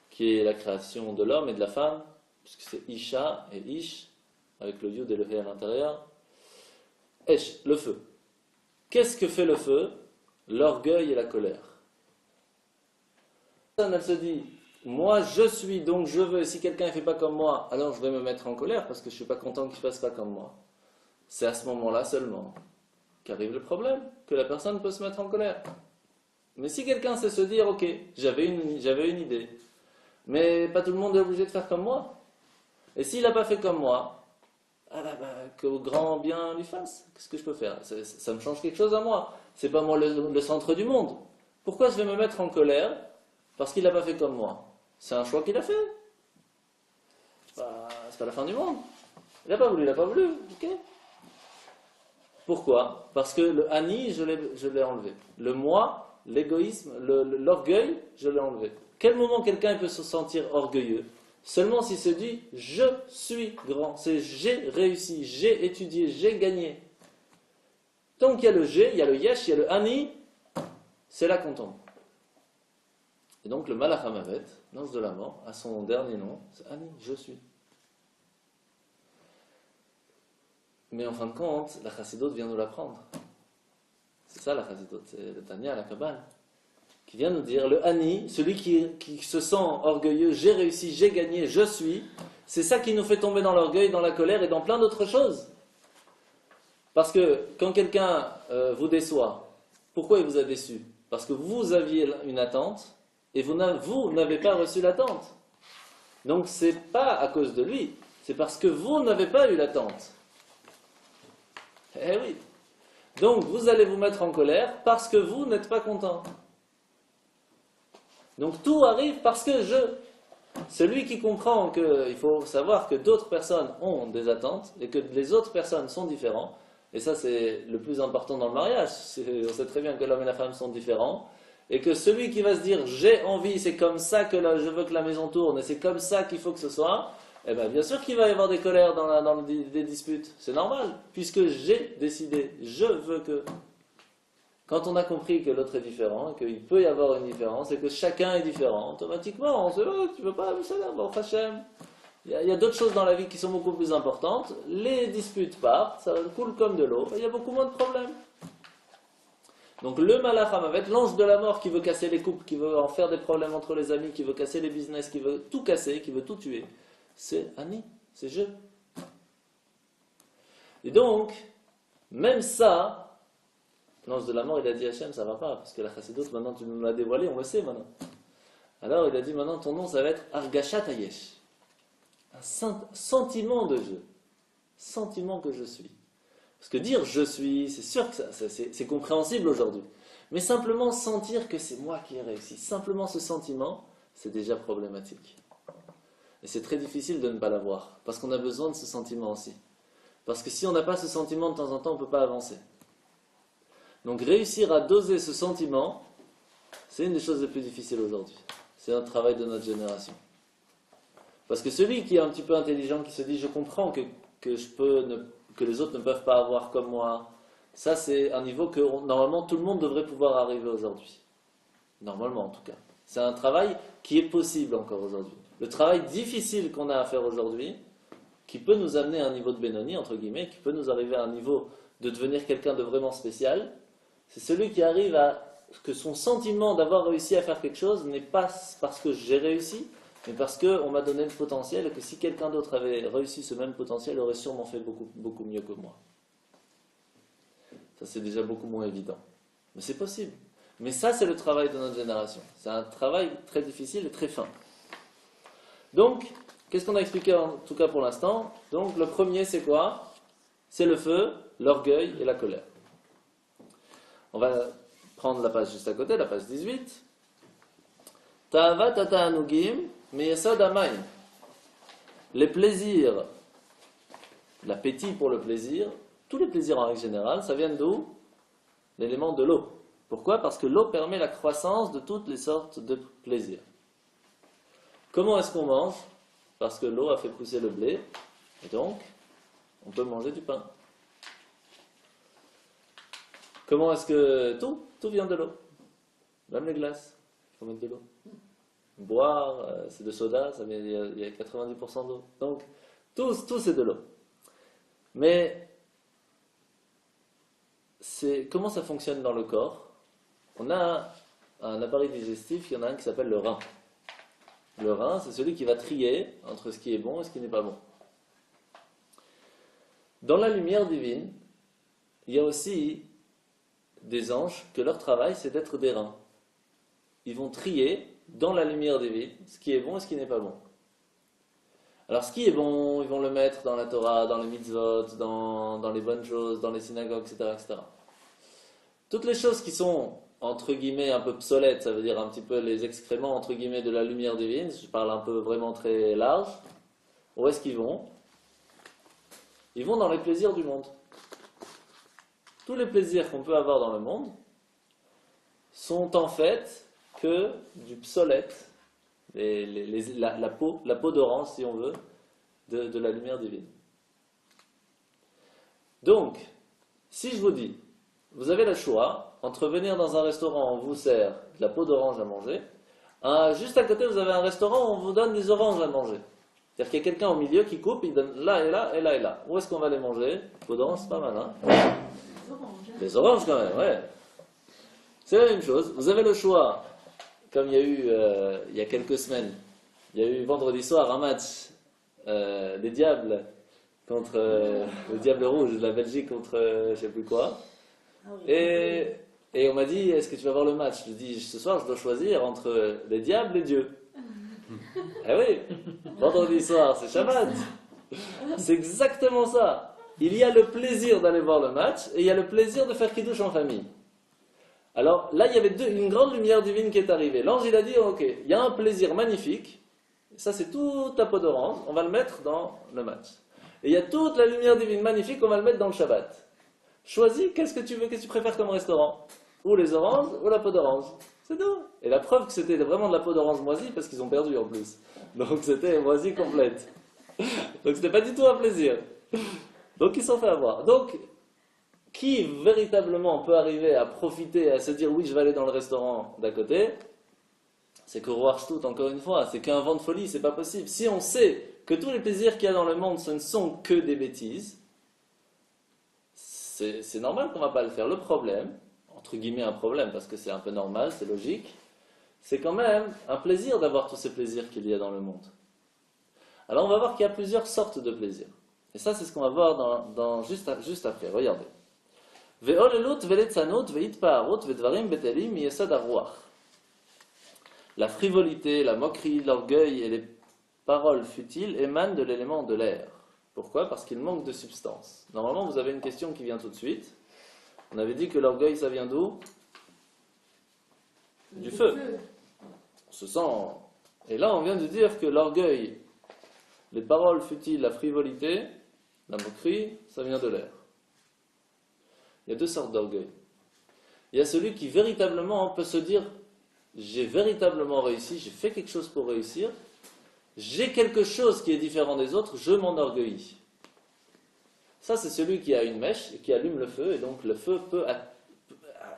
qui est la création de l'homme et de la femme, puisque c'est Isha et Ish, avec le Yud et le He à l'intérieur. Esh, le feu. Qu'est-ce que fait le feu? L'orgueil et la colère. Elle se dit, moi je suis, donc je veux, si quelqu'un ne fait pas comme moi, alors je vais me mettre en colère parce que je ne suis pas content qu'il ne fasse pas comme moi. C'est à ce moment-là seulement qu'arrive le problème, que la personne peut se mettre en colère. Mais si quelqu'un sait se dire, ok, j'avais une idée, Mais pas tout le monde est obligé de faire comme moi. Et s'il n'a pas fait comme moi, que grand bien lui fasse. Qu'est-ce que je peux faire? Ça me change quelque chose à moi. C'est pas moi le centre du monde. Pourquoi je vais me mettre en colère parce qu'il n'a pas fait comme moi? C'est un choix qu'il a fait. C'est pas la fin du monde. Il n'a pas voulu, il n'a pas voulu. Ok. Pourquoi? Parce que le ani, je l'ai enlevé. Le moi, l'égoïsme, l'orgueil, je l'ai enlevé. Quel moment quelqu'un peut se sentir orgueilleux? Seulement s'il se dit « je suis grand », c'est « j'ai réussi »,« j'ai étudié »,« j'ai gagné ». Donc il y a le « j'ai », il y a le « yesh », il y a le « ani », c'est là qu'on tombe. Et donc le Malach HaMavet, l'ange de la mort, a son dernier nom, c'est « ani », « je suis ». Mais en fin de compte, la Chassidut vient nous l'apprendre. C'est ça la Chassidut, c'est le Tanya, la Kabbale, qui vient nous dire, le Ani, celui qui se sent orgueilleux, j'ai réussi, j'ai gagné, je suis, c'est ça qui nous fait tomber dans l'orgueil, dans la colère et dans plein d'autres choses. Parce que quand quelqu'un vous déçoit, pourquoi il vous a déçu? Parce que vous aviez une attente et vous n'avez pas reçu l'attente. Donc c'est pas à cause de lui, c'est parce que vous n'avez pas eu l'attente. Eh oui. Donc vous allez vous mettre en colère parce que vous n'êtes pas content. Donc tout arrive parce que celui qui comprend qu'il faut savoir que d'autres personnes ont des attentes et que les autres personnes sont différentes, et ça c'est le plus important dans le mariage, on sait très bien que l'homme et la femme sont différents, et que celui qui va se dire j'ai envie, c'est comme ça que je veux que la maison tourne, et c'est comme ça qu'il faut que ce soit, eh bien sûr qu'il va y avoir des colères dans des disputes, c'est normal, puisque j'ai décidé, je veux que... Quand on a compris que l'autre est différent, qu'il peut y avoir une différence, et que chacun est différent, automatiquement, on se dit, oh, tu ne veux pas, bon, Hachem. Il y a d'autres choses dans la vie qui sont beaucoup plus importantes, les disputes partent, ça coule comme de l'eau, il y a beaucoup moins de problèmes. Donc le Malach HaMavet, l'ange de la mort qui veut casser les couples, qui veut en faire des problèmes entre les amis, qui veut casser les business, qui veut tout casser, qui veut tout tuer, c'est Ani, c'est je. Et donc, même ça, l'ange de la mort, il a dit à Hachem, ça va pas, parce que la Chassidut, maintenant tu nous l'as dévoilé, on le sait maintenant. Alors il a dit, maintenant ton nom, ça va être Argashat Hayesh. Un sentiment de je. Sentiment que je suis. Parce que dire je suis, c'est sûr que c'est compréhensible aujourd'hui. Mais simplement sentir que c'est moi qui ai réussi, simplement ce sentiment, c'est déjà problématique. Et c'est très difficile de ne pas l'avoir, parce qu'on a besoin de ce sentiment aussi. Parce que si on n'a pas ce sentiment de temps en temps, on ne peut pas avancer. Donc réussir à doser ce sentiment, c'est une des choses les plus difficiles aujourd'hui. C'est un travail de notre génération. Parce que celui qui est un petit peu intelligent, qui se dit je comprends que les autres ne peuvent pas avoir comme moi, ça c'est un niveau que normalement tout le monde devrait pouvoir arriver aujourd'hui. Normalement en tout cas. C'est un travail qui est possible encore aujourd'hui. Le travail difficile qu'on a à faire aujourd'hui, qui peut nous amener à un niveau de Benoni, entre guillemets, qui peut nous arriver à un niveau de devenir quelqu'un de vraiment spécial, c'est celui qui arrive à que son sentiment d'avoir réussi à faire quelque chose n'est pas parce que j'ai réussi, mais parce qu'on m'a donné le potentiel et que si quelqu'un d'autre avait réussi ce même potentiel, il aurait sûrement fait beaucoup, beaucoup mieux que moi. Ça c'est déjà beaucoup moins évident. Mais c'est possible. Mais ça c'est le travail de notre génération. C'est un travail très difficile et très fin. Donc, qu'est-ce qu'on a expliqué en tout cas pour l'instant? Donc le premier c'est quoi? C'est le feu, l'orgueil et la colère. On va prendre la page juste à côté, la page 18. Ta'avat ta'anugim meyesod hamayim. Les plaisirs, l'appétit pour le plaisir, tous les plaisirs en règle générale, ça vient d'où? L'élément de l'eau. Pourquoi? Parce que l'eau permet la croissance de toutes les sortes de plaisirs. Comment est-ce qu'on mange? Parce que l'eau a fait pousser le blé, et donc on peut manger du pain. Comment est-ce que... Tout vient de l'eau. Même les glaces, il faut mettre de l'eau. Boire, c'est de soda, il y a 90% d'eau. Donc, tout c'est de l'eau. Mais, comment ça fonctionne dans le corps? On a un appareil digestif, il y en a un qui s'appelle le rein. Le rein, c'est celui qui va trier entre ce qui est bon et ce qui n'est pas bon. Dans la lumière divine, il y a aussi des anges que leur travail c'est d'être des reins. Ils vont trier dans la lumière divine ce qui est bon et ce qui n'est pas bon. Alors ce qui est bon, ils vont le mettre dans la Torah, dans les mitzvot, dans les bonnes choses, dans les synagogues, etc., etc. Toutes les choses qui sont, entre guillemets, un peu obsolètes, ça veut dire un petit peu les excréments, entre guillemets, de la lumière divine, je parle un peu vraiment très large, où est-ce qu'ils vont? Ils vont dans les plaisirs du monde. Tous les plaisirs qu'on peut avoir dans le monde sont en fait que du obsolète, la peau d'orange, si on veut, de la lumière divine. Donc, si je vous dis, vous avez le choix entre venir dans un restaurant où on vous sert de la peau d'orange à manger, juste à côté vous avez un restaurant où on vous donne des oranges à manger. C'est-à-dire qu'il y a quelqu'un au milieu qui coupe, il donne là et là et là et là. Où est-ce qu'on va les manger? Peau d'orange, c'est pas mal, hein? Les oranges. Les oranges quand même, ouais. C'est la même chose. Vous avez le choix. Comme il y a eu il y a quelques semaines, il y a eu vendredi soir un match des Diables contre le Diable Rouge de la Belgique contre je sais plus quoi. Ah oui. Et on m'a dit, est-ce que tu vas voir le match? Je dis, ce soir je dois choisir entre les Diables et Dieu. Eh oui, vendredi soir c'est Shabbat. C'est exactement ça. Il y a le plaisir d'aller voir le match et il y a le plaisir de faire Kiddush en famille. Alors là, il y avait une grande lumière divine qui est arrivée. L'ange, il a dit, ok, il y a un plaisir magnifique. Ça, c'est toute ta peau d'orange. On va le mettre dans le match. Et il y a toute la lumière divine magnifique. On va le mettre dans le Shabbat. Choisis, qu'est-ce que tu veux, qu'est-ce que tu préfères comme restaurant? Ou les oranges, ou la peau d'orange. C'est tout. Et la preuve que c'était vraiment de la peau d'orange moisie, parce qu'ils ont perdu en plus. Donc c'était moisie complète. Donc c'était pas du tout un plaisir. Donc ils se sont fait avoir. Donc, qui véritablement peut arriver à profiter, à se dire oui, je vais aller dans le restaurant d'à côté, c'est que Roarstut, encore une fois, c'est qu'un vent de folie, c'est pas possible. Si on sait que tous les plaisirs qu'il y a dans le monde, ce ne sont que des bêtises, c'est normal qu'on ne va pas le faire. Le problème, entre guillemets un problème, parce que c'est un peu normal, c'est logique, c'est quand même un plaisir d'avoir tous ces plaisirs qu'il y a dans le monde. Alors on va voir qu'il y a plusieurs sortes de plaisirs. Et ça, c'est ce qu'on va voir juste après. Regardez. La frivolité, la moquerie, l'orgueil et les paroles futiles émanent de l'élément de l'air. Pourquoi? Parce qu'il manque de substance. Normalement, vous avez une question qui vient tout de suite. On avait dit que l'orgueil, ça vient d'où? Du feu. On se sent... Et là, on vient de dire que l'orgueil, les paroles futiles, la frivolité, la moquerie, ça vient de l'air. Il y a deux sortes d'orgueil. Il y a celui qui véritablement peut se dire j'ai véritablement réussi, j'ai fait quelque chose pour réussir, j'ai quelque chose qui est différent des autres, je m'enorgueillis. Ça, c'est celui qui a une mèche et qui allume le feu, et donc le feu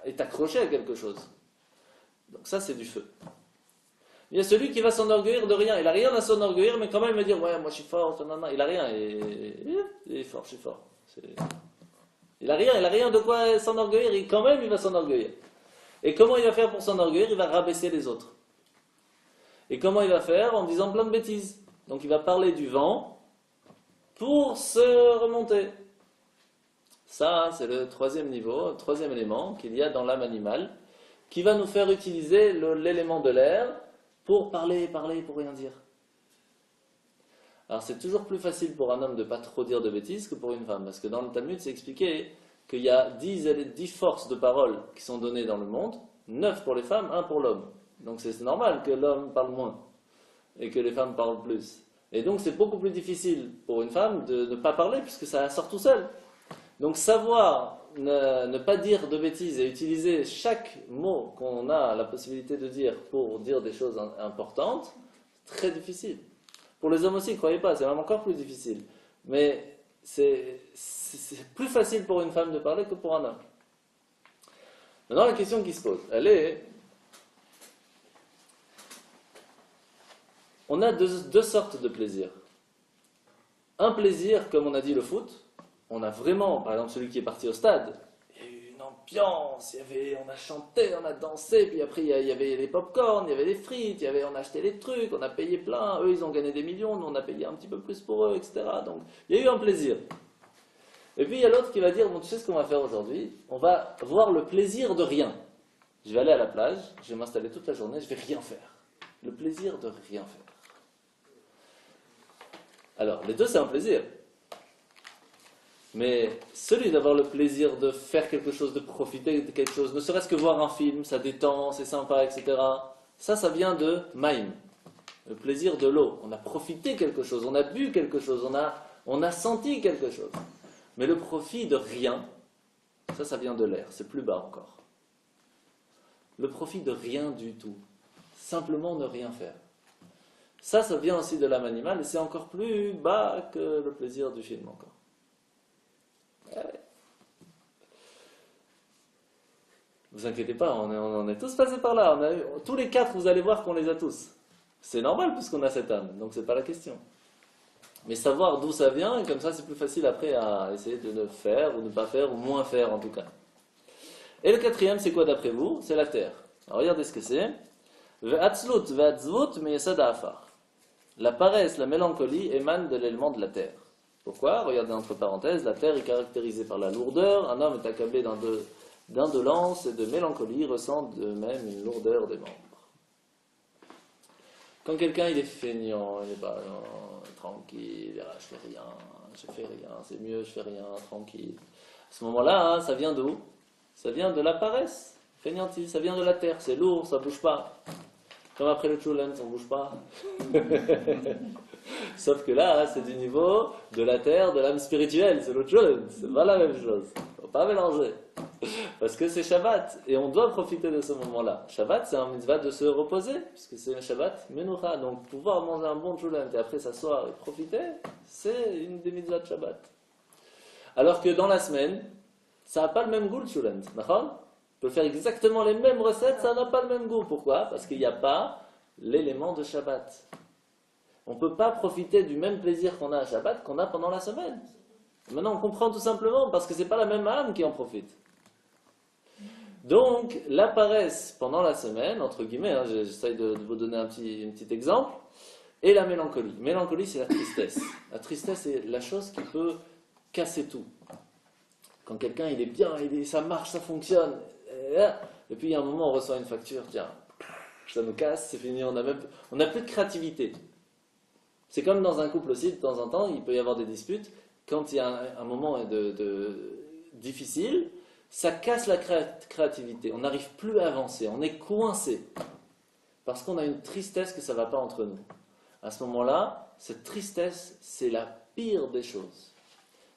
est accroché à quelque chose. Donc ça, c'est du feu. Il y a celui qui va s'enorgueillir de rien. Il n'a rien à s'enorgueillir, mais quand même il va dire ouais, moi je suis fort, il n'a rien, il est fort, je suis fort. Il n'a rien de quoi s'enorgueillir, et quand même il va s'enorgueillir. Et comment il va faire pour s'enorgueillir? Il va rabaisser les autres. Et comment il va faire? En disant plein de bêtises. Donc il va parler du vent pour se remonter. Ça, c'est le troisième niveau, le troisième élément qu'il y a dans l'âme animale, qui va nous faire utiliser l'élément de l'air pour parler, pour rien dire. Alors c'est toujours plus facile pour un homme de ne pas trop dire de bêtises que pour une femme, parce que dans le Talmud, c'est expliqué qu'il y a 10 forces de parole qui sont données dans le monde, 9 pour les femmes, 1 pour l'homme. Donc c'est normal que l'homme parle moins, et que les femmes parlent plus. Et donc c'est beaucoup plus difficile pour une femme de ne pas parler, puisque ça sort tout seul. Donc savoir ne pas dire de bêtises et utiliser chaque mot qu'on a la possibilité de dire pour dire des choses importantes, c'est très difficile. Pour les hommes aussi, ne croyez pas, c'est même encore plus difficile. Mais c'est plus facile pour une femme de parler que pour un homme. Maintenant, la question qui se pose, elle est... On a deux sortes de plaisirs. Un plaisir, comme on a dit le foot, on a vraiment, par exemple celui qui est parti au stade, il y a eu une ambiance, on a chanté, on a dansé, puis après il y avait les pop-corn, il y avait les frites, on a acheté les trucs, on a payé plein, eux ils ont gagné des millions, nous on a payé un petit peu plus pour eux, etc. Donc il y a eu un plaisir. Et puis il y a l'autre qui va dire, bon tu sais ce qu'on va faire aujourd'hui? On va voir le plaisir de rien. Je vais aller à la plage, je vais m'installer toute la journée, je vais rien faire. le plaisir de rien faire. Alors, les deux, c'est un plaisir. Mais celui d'avoir le plaisir de faire quelque chose, de profiter de quelque chose, ne serait-ce que voir un film, ça détend, c'est sympa, etc. Ça vient de maïm, le plaisir de l'eau. On a profité quelque chose, on a bu quelque chose, on a senti quelque chose. Mais le profit de rien, ça vient de l'air, c'est plus bas encore. Le profit de rien du tout, simplement ne rien faire. Ça vient aussi de l'âme animale et c'est encore plus bas que le plaisir du film encore. Ouais. Vous inquiétez pas, on est tous passés par là. Tous les quatre, vous allez voir qu'on les a tous. C'est normal puisqu'on a cette âme, donc c'est pas la question. Mais savoir d'où ça vient, et comme ça c'est plus facile après à essayer de ne faire ou ne pas faire, ou moins faire en tout cas. Et le quatrième, c'est quoi d'après vous? C'est la terre. Alors regardez ce que c'est. Ve'atzlut ve'atzvut me'yesad ha'afar. La paresse, la mélancolie émanent de l'élément de la terre. Pourquoi? Regardez entre parenthèses, la terre est caractérisée par la lourdeur, un homme est accablé d'indolence et de mélancolie, ressent de même une lourdeur des membres. Quand quelqu'un il est feignant, il est pas tranquille, je fais rien, c'est mieux, je fais rien, tranquille. À ce moment-là, hein, ça vient d'où? Ça vient de la paresse, feignantise, ça vient de la terre, c'est lourd, ça bouge pas. Comme après le chulent, ça ne bouge pas. Sauf que là, c'est du niveau de la terre, de l'âme spirituelle, c'est le chulent, c'est pas la même chose. Faut pas mélanger. Parce que c'est Shabbat, et on doit profiter de ce moment-là. Shabbat, c'est un mitzvah de se reposer, puisque c'est un Shabbat menucha. Donc pouvoir manger un bon chulent et après s'asseoir et profiter, c'est une des mitzvahs de Shabbat. Alors que dans la semaine, ça n'a pas le même goût le chulent, d'accord? On peut faire exactement les mêmes recettes, ça n'a pas le même goût. Pourquoi? Parce qu'il n'y a pas l'élément de Shabbat. On ne peut pas profiter du même plaisir qu'on a à Shabbat qu'on a pendant la semaine. Maintenant, on comprend tout simplement parce que ce n'est pas la même âme qui en profite. Donc, la paresse pendant la semaine, entre guillemets, hein, j'essaye de vous donner un petit exemple, et la mélancolie. Mélancolie, c'est la tristesse. La tristesse, c'est la chose qui peut casser tout. Quand quelqu'un il est bien, ça marche, ça fonctionne, et puis il y a un moment on reçoit une facture, tiens, ça nous casse, c'est fini, on n'a plus de créativité. C'est comme dans un couple aussi, de temps en temps, il peut y avoir des disputes. Quand il y a un moment difficile, ça casse la créativité. On n'arrive plus à avancer, on est coincé. Parce qu'on a une tristesse que ça ne va pas entre nous. À ce moment-là, cette tristesse, c'est la pire des choses.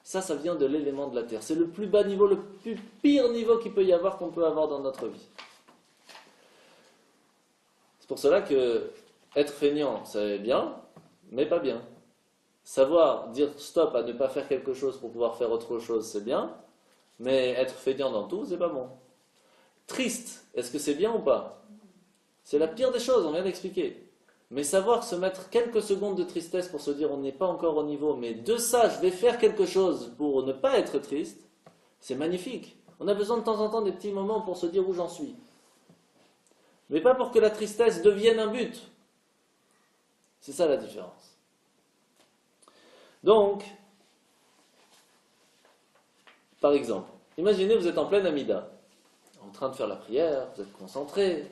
Ça vient de l'élément de la terre. C'est le plus bas niveau, le plus pire niveau qu'il peut y avoir, qu'on peut avoir dans notre vie. C'est pour cela que être feignant, c'est bien, mais pas bien. Savoir dire stop à ne pas faire quelque chose pour pouvoir faire autre chose, c'est bien, mais être feignant dans tout, c'est pas bon. Triste, est-ce que c'est bien ou pas? C'est la pire des choses, on vient d'expliquer. Mais savoir se mettre quelques secondes de tristesse pour se dire on n'est pas encore au niveau, mais de ça je vais faire quelque chose pour ne pas être triste, c'est magnifique. On a besoin de temps en temps des petits moments pour se dire où j'en suis. Mais pas pour que la tristesse devienne un but. C'est ça la différence. Donc, par exemple, imaginez vous êtes en pleine Amida, en train de faire la prière, vous êtes concentré,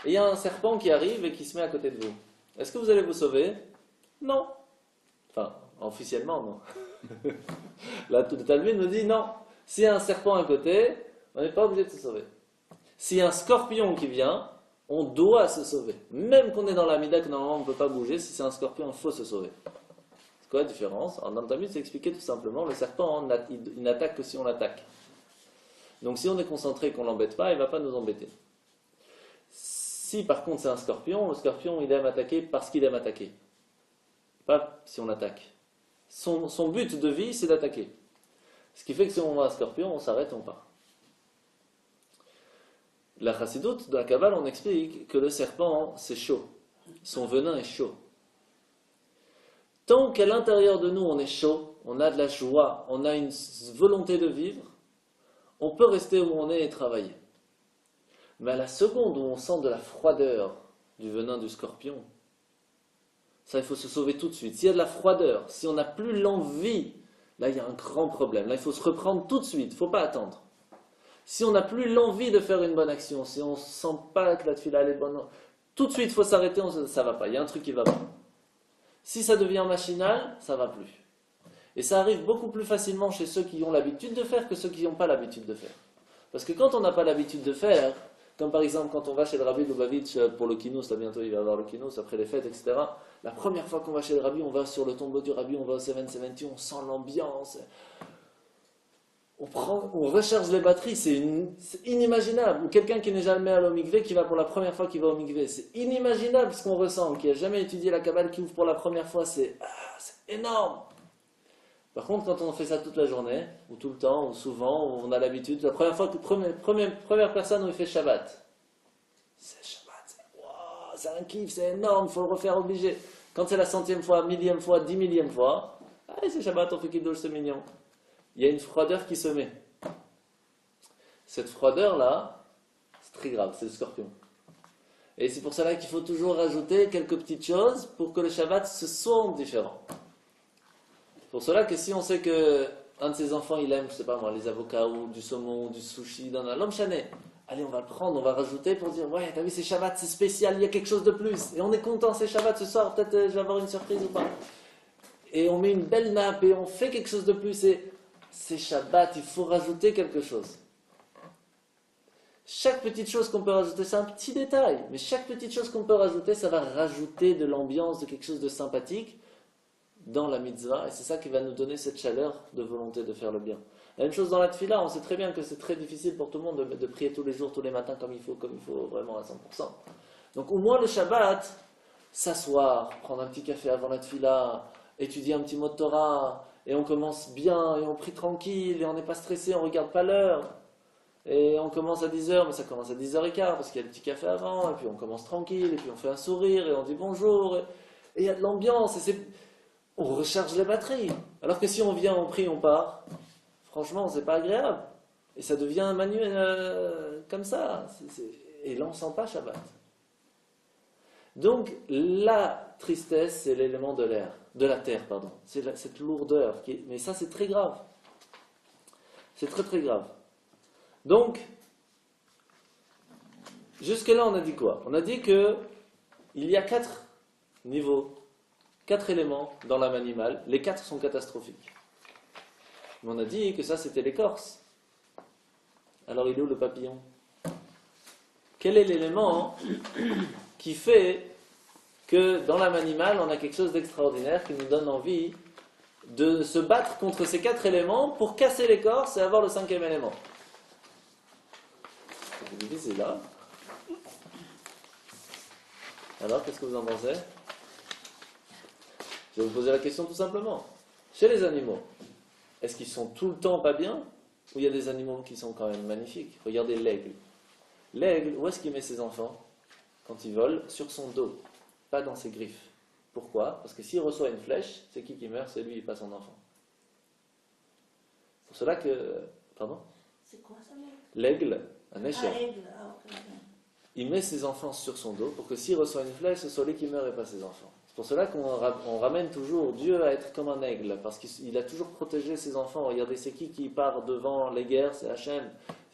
et il y a un serpent qui arrive et qui se met à côté de vous. Est-ce que vous allez vous sauver? Non. Enfin, officiellement, non. Là, tout le Talmud nous dit non. S'il y a un serpent à côté, on n'est pas obligé de se sauver. S'il y a un scorpion qui vient, on doit se sauver. Même qu'on est dans l'Amida, que normalement on ne peut pas bouger, si c'est un scorpion, il faut se sauver. C'est quoi la différence? Dans le Talmud, c'est expliqué tout simplement, le serpent, il n'attaque que si on l'attaque. Donc si on est concentré et qu'on ne l'embête pas, il ne va pas nous embêter. Si par contre c'est un scorpion, le scorpion il aime attaquer parce qu'il aime attaquer. Pas si on l'attaque. Son but de vie c'est d'attaquer. Ce qui fait que si on voit un scorpion, on s'arrête, on part. La chassidoute de la Kabbale, on explique que le serpent c'est chaud. Son venin est chaud. Tant qu'à l'intérieur de nous on est chaud, on a de la joie, on a une volonté de vivre, on peut rester où on est et travailler. Mais à la seconde où on sent de la froideur du venin du scorpion, ça il faut se sauver tout de suite. S'il y a de la froideur, si on n'a plus l'envie, là il y a un grand problème. Là il faut se reprendre tout de suite, il ne faut pas attendre. Si on n'a plus l'envie de faire une bonne action, si on ne sent pas que la tefila elle est bonne, Tout de suite, il faut s'arrêter, ça va pas, il y a un truc qui va pas. Si ça devient machinal, ça va plus. Et ça arrive beaucoup plus facilement chez ceux qui ont l'habitude de faire que ceux qui n'ont pas l'habitude de faire. Parce que quand on n'a pas l'habitude de faire, comme par exemple quand on va chez le Rabbi Lubavitch pour le Kinous, là bientôt il va y avoir le Kinous après les fêtes, etc. La première fois qu'on va chez le Rabbi, on va sur le tombeau du Rabbi, on va au 770, on sent l'ambiance. On recharge les batteries, c'est inimaginable. Ou quelqu'un qui n'est jamais allé au mikvé, qui va pour la première fois, qui va au mikvé, c'est inimaginable ce qu'on ressent. Qui n'a jamais étudié la Kabbale, qui ouvre pour la première fois, c'est énorme. Par contre, quand on fait ça toute la journée, ou tout le temps, ou souvent, ou on a l'habitude, la première fois que première personne où il fait Shabbat, c'est Shabbat, wow, c'est un kiff, c'est énorme, il faut le refaire obligé. Quand c'est la 100e fois, 1000e fois, 10 000e fois, c'est Shabbat, on fait Kiddush, c'est mignon. Il y a une froideur qui se met. Cette froideur-là, c'est très grave, c'est le scorpion. Et c'est pour cela qu'il faut toujours rajouter quelques petites choses pour que le Shabbat se sente différent. C'est pour cela que si on sait que un de ses enfants, il aime, je sais pas moi, les avocats ou du saumon, ou du sushi, l'homme chané, allez, on va le prendre, on va rajouter pour dire, ouais, t'as vu, c'est Shabbat, c'est spécial, il y a quelque chose de plus. Et on est content, c'est Shabbat ce soir, peut-être je vais avoir une surprise ou pas. Et on met une belle nappe et on fait quelque chose de plus. Et c'est Shabbat, il faut rajouter quelque chose. Chaque petite chose qu'on peut rajouter, c'est un petit détail, mais chaque petite chose qu'on peut rajouter, ça va rajouter de l'ambiance, de quelque chose de sympathique dans la mitzvah, et c'est ça qui va nous donner cette chaleur de volonté de faire le bien. La même chose dans la tefila, on sait très bien que c'est très difficile pour tout le monde de prier tous les jours, tous les matins comme il faut vraiment à 100%. Donc au moins le Shabbat, s'asseoir, prendre un petit café avant la tefila, étudier un petit mot de Torah, et on commence bien, et on prie tranquille, et on n'est pas stressé, on ne regarde pas l'heure. Et on commence à 10h, mais ça commence à 10h15, parce qu'il y a le petit café avant, et puis on commence tranquille, et puis on fait un sourire, et on dit bonjour, et il y a de l'ambiance, on recharge les batteries. Alors que si on vient, on prie, on part, franchement, c'est pas agréable. Et ça devient un manuel comme ça. Et là, on ne sent pas Shabbat. Donc, la tristesse, c'est l'élément de la terre, pardon. C'est cette lourdeur. Mais ça, c'est très grave. C'est très très grave. Donc, jusque-là, on a dit quoi? On a dit que il y a 4 niveaux, 4 éléments dans l'âme animale. Les 4 sont catastrophiques. Mais on a dit que ça, c'était l'écorce. Alors, il est où le papillon? Quel est l'élément qui fait que dans l'âme animale, on a quelque chose d'extraordinaire qui nous donne envie de se battre contre ces 4 éléments pour casser l'écorce et avoir le 5e élément? C'est difficile, là. Alors, qu'est-ce que vous en pensez? Je vais vous poser la question tout simplement. Chez les animaux, est-ce qu'ils sont tout le temps pas bien? Ou il y a des animaux qui sont quand même magnifiques? Regardez l'aigle. L'aigle, où est-ce qu'il met ses enfants? Quand il vole, sur son dos, pas dans ses griffes. Pourquoi? Parce que s'il reçoit une flèche, c'est qui meurt? C'est lui et pas son enfant. C'est pour cela que... Pardon? C'est quoi ça, mec? L'aigle, un échec. Ah, aigle. Ah, ok. Il met ses enfants sur son dos pour que s'il reçoit une flèche, ce soit lui qui meurt et pas ses enfants. C'est pour cela qu'on ramène toujours Dieu à être comme un aigle, parce qu'il a toujours protégé ses enfants. Regardez, c'est qui part devant les guerres? C'est Hachem.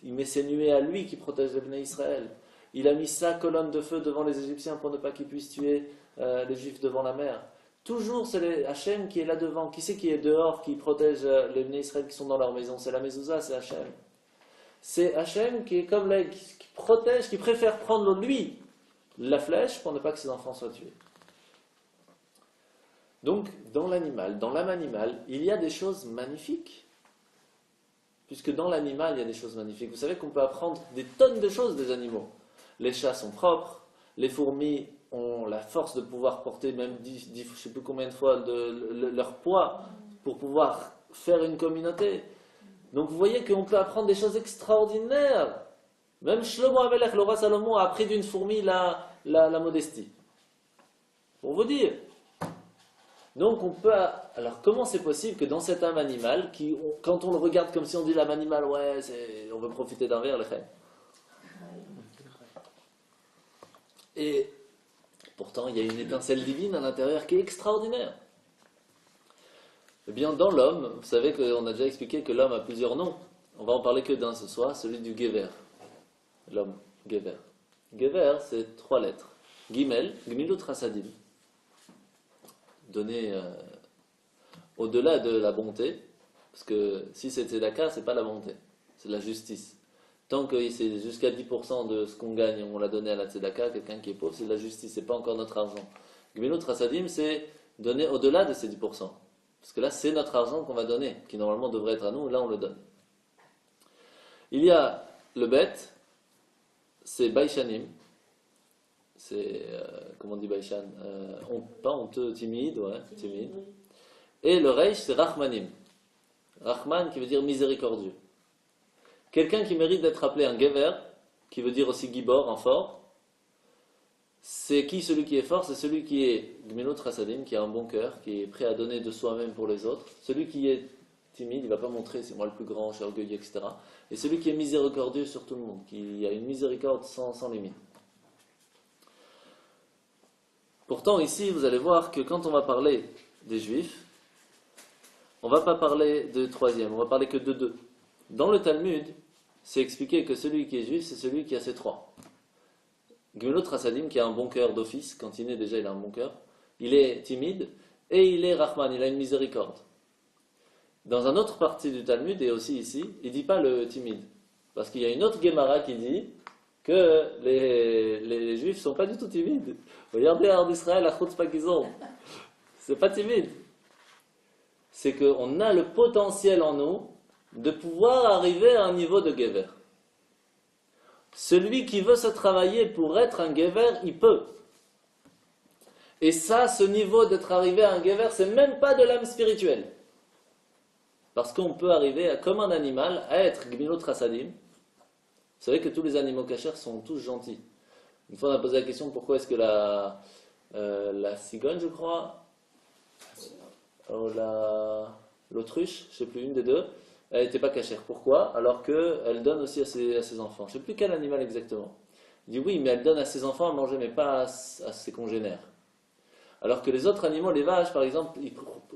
Il met ses nuées à lui qui protège les Bnei Israël. Il a mis sa colonne de feu devant les Égyptiens pour ne pas qu'ils puissent tuer les Juifs devant la mer. Toujours, c'est Hachem qui est là devant. Qui c'est qui est dehors, qui protège les Bnei Israël qui sont dans leur maison? C'est la mezouza, c'est Hachem. C'est Hachem qui est comme l'aigle, qui protège, qui préfère prendre lui la flèche pour ne pas que ses enfants soient tués. Donc, dans l'animal, dans l'âme animale, il y a des choses magnifiques. Puisque dans l'animal, il y a des choses magnifiques. Vous savez qu'on peut apprendre des tonnes de choses des animaux. Les chats sont propres, les fourmis ont la force de pouvoir porter même 10 je ne sais plus combien de fois leur poids pour pouvoir faire une communauté. Donc vous voyez qu'on peut apprendre des choses extraordinaires. Même Shlomo Amelech, le roi Salomon, a appris d'une fourmi la modestie. Pour vous dire. Donc on peut... Alors comment c'est possible que dans cette âme animale, quand on le regarde comme si on dit l'âme animale, ouais, on veut profiter d'un verre, les chèvres. Et pourtant, il y a une étincelle divine à l'intérieur qui est extraordinaire. Eh bien, dans l'homme, vous savez qu'on a déjà expliqué que l'homme a plusieurs noms. On va en parler que d'un ce soir, celui du Gever. L'homme, Gever. Gever, c'est 3 lettres. Gimel, Gmilut Rasadim. Donner au-delà de la bonté, parce que si c'est tzedaka, c'est pas la bonté, c'est la justice. Tant que c'est jusqu'à 10% de ce qu'on gagne, on l'a donné à la tzedaka, quelqu'un qui est pauvre, c'est de la justice, c'est pas encore notre argent. Gmilut Rasadim, c'est donner au-delà de ces 10%. Parce que là, c'est notre argent qu'on va donner, qui normalement devrait être à nous, et là on le donne. Il y a le bet, c'est Baishanim, c'est, comment on dit Baishan, pas honteux, timide, ouais, timide. Oui. Et le Reish, c'est Rachmanim. Rachman qui veut dire miséricordieux. Quelqu'un qui mérite d'être appelé un Gever, qui veut dire aussi Gibor, un fort. C'est qui celui qui est fort? C'est celui qui est Gmilut Rasadim, qui a un bon cœur, qui est prêt à donner de soi-même pour les autres. Celui qui est timide, il ne va pas montrer c'est moi le plus grand, je suis orgueilleux, etc. Et celui qui est miséricordieux sur tout le monde, qui a une miséricorde sans limite. Pourtant, ici, vous allez voir que quand on va parler des Juifs, on ne va pas parler de troisième, on va parler que de deux. Dans le Talmud, c'est expliqué que celui qui est juif, c'est celui qui a ces trois. Gmilut Rasadim, qui a un bon cœur d'office, quand il naît déjà, il a un bon cœur. Il est timide et il est Rahman, il a une miséricorde. Dans une autre partie du Talmud, et aussi ici, il ne dit pas le timide. Parce qu'il y a une autre Gemara qui dit que les Juifs ne sont pas du tout timides. Regardez en Israël la chutzpah qu'ils ont. C'est pas timide. C'est qu'on a le potentiel en nous de pouvoir arriver à un niveau de Gever. Celui qui veut se travailler pour être un Gever, il peut. Et ça, ce niveau d'être arrivé à un Gever, c'est même pas de l'âme spirituelle. Parce qu'on peut arriver, comme un animal, à être Gmilut Rasadim. Vous savez que tous les animaux cachers sont tous gentils. Une fois, on a posé la question pourquoi est-ce que la cigogne, je crois, ou l'autruche, je ne sais plus, une des deux, elle n'était pas cachère. Pourquoi? Alors qu'elle donne aussi à ses enfants. Je ne sais plus quel animal exactement. Il dit oui, mais elle donne à ses enfants à manger, mais pas à ses congénères. Alors que les autres animaux, les vaches par exemple,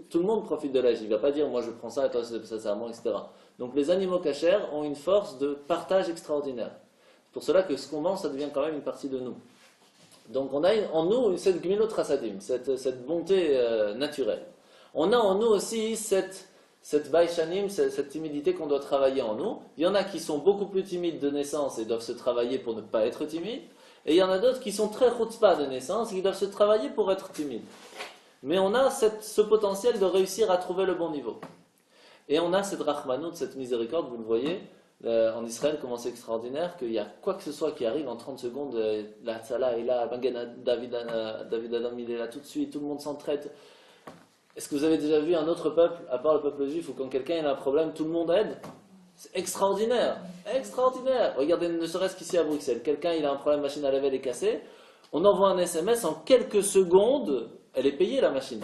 tout le monde profite de l'âge. Il ne va pas dire moi je prends ça, toi ça c'est à moi, etc. Donc les animaux cachers ont une force de partage extraordinaire. C'est pour cela que ce qu'on mange, ça devient quand même une partie de nous. Donc on a en nous cette gmilut rasadim, cette bonté naturelle. On a en nous aussi cette baishanim, cette timidité qu'on doit travailler en nous. Il y en a qui sont beaucoup plus timides de naissance et doivent se travailler pour ne pas être timides. Et il y en a d'autres qui sont très chutzpah de naissance et qui doivent se travailler pour être timides. Mais on a ce potentiel de réussir à trouver le bon niveau. Et on a cette rachmanout, cette miséricorde, vous le voyez, en Israël, comment c'est extraordinaire, qu'il y a quoi que ce soit qui arrive en 30 secondes, la Tzala est là, David Adam il est là tout de suite, tout le monde s'entraide. Est-ce que vous avez déjà vu un autre peuple, à part le peuple juif, où quand quelqu'un a un problème, tout le monde aide? C'est extraordinaire, extraordinaire. Regardez, ne serait-ce qu'ici à Bruxelles, quelqu'un il a un problème, machine à laver, elle est cassée, on envoie un SMS, en quelques secondes, elle est payée la machine,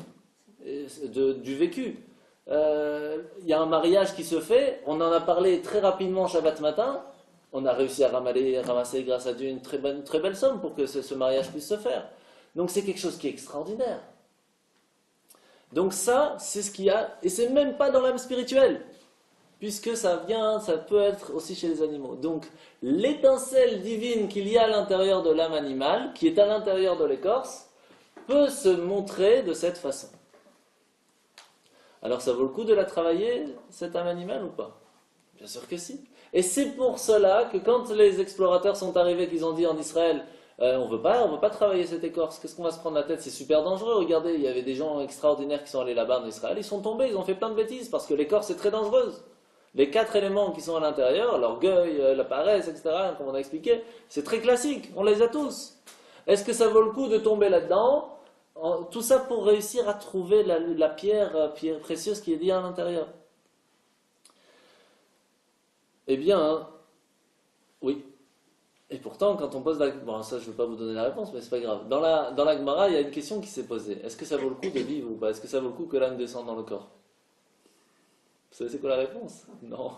du vécu. Il y a un mariage qui se fait, on en a parlé très rapidement Shabbat matin, on a réussi à ramasser grâce à Dieu une très belle somme pour que ce mariage puisse se faire. Donc c'est quelque chose qui est extraordinaire. Donc ça, c'est ce qu'il y a, et c'est même pas dans l'âme spirituelle, puisque ça peut être aussi chez les animaux. Donc l'étincelle divine qu'il y a à l'intérieur de l'âme animale, qui est à l'intérieur de l'écorce, peut se montrer de cette façon. Alors ça vaut le coup de la travailler, cette âme animale, ou pas? Bien sûr que si. Et c'est pour cela que quand les explorateurs sont arrivés, qu'ils ont dit en Israël, on veut pas travailler cette écorce, qu'est-ce qu'on va se prendre la tête, c'est super dangereux, regardez, il y avait des gens extraordinaires qui sont allés là-bas en Israël, ils sont tombés, ils ont fait plein de bêtises, parce que l'écorce est très dangereuse. Les 4 éléments qui sont à l'intérieur, l'orgueil, la paresse, etc., comme on a expliqué, c'est très classique, on les a tous. Est-ce que ça vaut le coup de tomber là-dedans? Tout ça pour réussir à trouver la pierre précieuse qui est liée à l'intérieur. Eh bien, oui. Et pourtant, quand on pose la... Bon, ça, je ne vais pas vous donner la réponse, mais c'est pas grave. Dans la Gemara, il y a une question qui s'est posée. Est-ce que ça vaut le coup de vivre ou pas? Est-ce que ça vaut le coup que l'âme descende dans le corps? Vous savez c'est quoi la réponse? Non.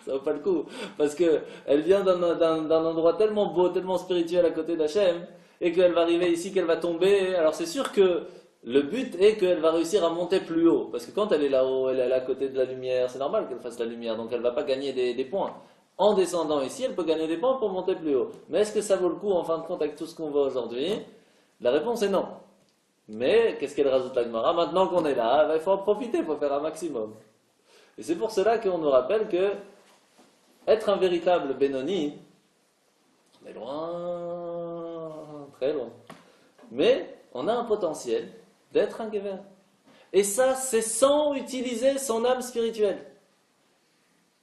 Ça vaut pas le coup. Parce qu'elle vient d'un endroit tellement beau, tellement spirituel à côté d'Hachem, et qu'elle va arriver ici, qu'elle va tomber. Alors c'est sûr que le but est qu'elle va réussir à monter plus haut. Parce que quand elle est là-haut, elle est à côté de la lumière, c'est normal qu'elle fasse la lumière, donc elle ne va pas gagner des points. En descendant ici, elle peut gagner des points pour monter plus haut. Mais est-ce que ça vaut le coup en fin de compte avec tout ce qu'on voit aujourd'hui? La réponse est non. Mais qu'est-ce qu'elle rajoute la Gemara? Maintenant qu'on est là, il faut en profiter, il faut faire un maximum. Et c'est pour cela qu'on nous rappelle que être un véritable Benoni, on est loin, très loin. Mais on a un potentiel d'être un Gever. Et ça, c'est sans utiliser son âme spirituelle.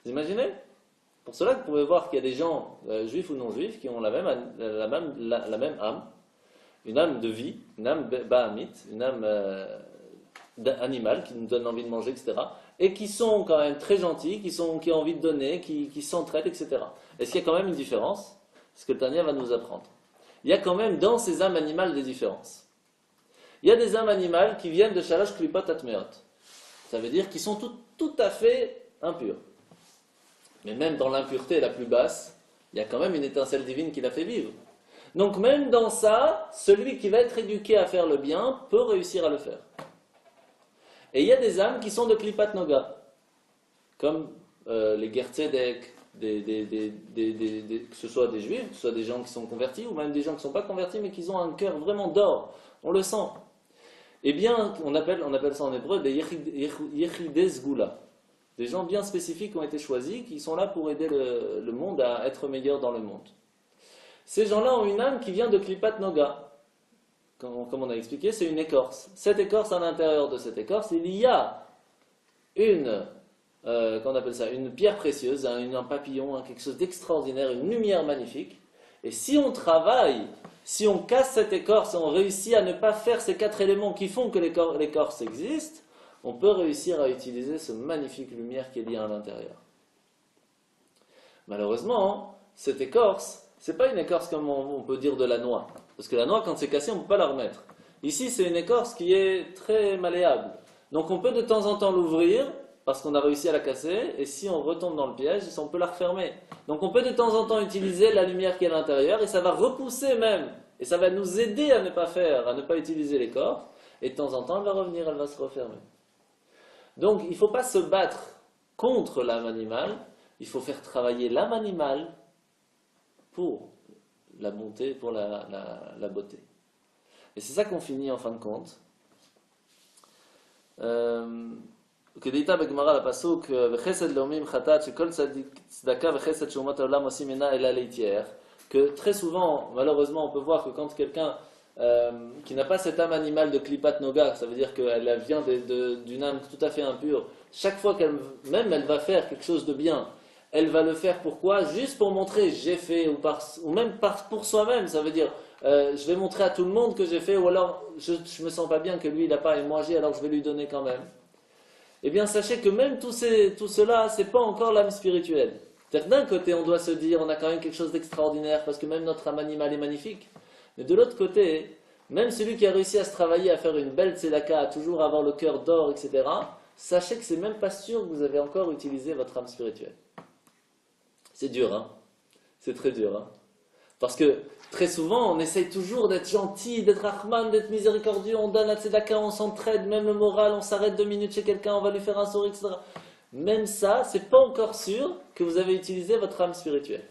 Vous imaginez? Pour cela, vous pouvez voir qu'il y a des gens, juifs ou non juifs, qui ont la même âme, une âme de vie, une âme bahamite, une âme animale qui nous donne envie de manger, etc. Et qui sont quand même très gentils, qui ont envie de donner, qui s'entraident, etc. Est-ce qu'il y a quand même une différence? C'est ce que le Tanya va nous apprendre. Il y a quand même dans ces âmes animales des différences. Il y a des âmes animales qui viennent de Shalosh Klipot Atmeot. Ça veut dire qu'ils sont tout à fait impurs. Mais même dans l'impureté la plus basse, il y a quand même une étincelle divine qui l'a fait vivre. Donc même dans ça, celui qui va être éduqué à faire le bien peut réussir à le faire. Et il y a des âmes qui sont de Klipat Noga, comme les Gertzedek, que ce soit des juifs, que ce soit des gens qui sont convertis, ou même des gens qui ne sont pas convertis, mais qui ont un cœur vraiment d'or. On le sent. Eh bien, on appelle ça en hébreu des Yechidei Sgula. Des gens bien spécifiques ont été choisis, qui sont là pour aider le monde à être meilleur dans le monde. Ces gens-là ont une âme qui vient de Klipat Noga. Comme on a expliqué, c'est une écorce. Cette écorce, à l'intérieur de cette écorce, il y a qu'on appelle ça, une pierre précieuse, un papillon, quelque chose d'extraordinaire, une lumière magnifique. Et si on travaille, si on casse cette écorce et on réussit à ne pas faire ces 4 éléments qui font que l'écorce existe, on peut réussir à utiliser cette magnifique lumière qui est liée à l'intérieur. Malheureusement, cette écorce, c'est pas une écorce comme on peut dire de la noix. Parce que la noix, quand c'est cassé, on ne peut pas la remettre. Ici, c'est une écorce qui est très malléable. Donc on peut de temps en temps l'ouvrir, parce qu'on a réussi à la casser, et si on retombe dans le piège, on peut la refermer. Donc on peut de temps en temps utiliser la lumière qui est à l'intérieur, et ça va repousser même, et ça va nous aider à ne pas utiliser l'écorce, et de temps en temps, elle va revenir, elle va se refermer. Donc il ne faut pas se battre contre l'âme animale, il faut faire travailler l'âme animale pour la bonté, pour la beauté. Et c'est ça qu'on finit en fin de compte. כדאיתה בגמרא לפסוק וחסד לאומים חטאת שכל צדקה וחסד שאומות העולם עושים אינה אלא להתייער, que très souvent, malheureusement, on peut voir que quand quelqu'un qui n'a pas cette âme animale de Klipat Noga, ça veut dire qu'elle vient d'une âme tout à fait impure, chaque fois qu'elle va faire quelque chose de bien, elle va le faire pourquoi? Juste pour montrer j'ai fait, ou même pour soi-même, ça veut dire je vais montrer à tout le monde que j'ai fait, ou alors je ne me sens pas bien que lui il n'a pas et moi j'ai, alors je vais lui donner quand même. Eh bien sachez que même tout cela, c'est pas encore l'âme spirituelle. C'est-à-dire d'un côté on doit se dire on a quand même quelque chose d'extraordinaire parce que même notre âme animale est magnifique. Mais de l'autre côté, même celui qui a réussi à se travailler, à faire une belle tzedaka, à toujours avoir le cœur d'or, etc., sachez que c'est même pas sûr que vous avez encore utilisé votre âme spirituelle. C'est dur, hein? C'est très dur, hein? Parce que très souvent, on essaye toujours d'être gentil, d'être rahman, d'être miséricordieux, on donne la tzedaka, on s'entraide, même le moral, on s'arrête 2 minutes chez quelqu'un, on va lui faire un sourire, etc. Même ça, c'est pas encore sûr que vous avez utilisé votre âme spirituelle.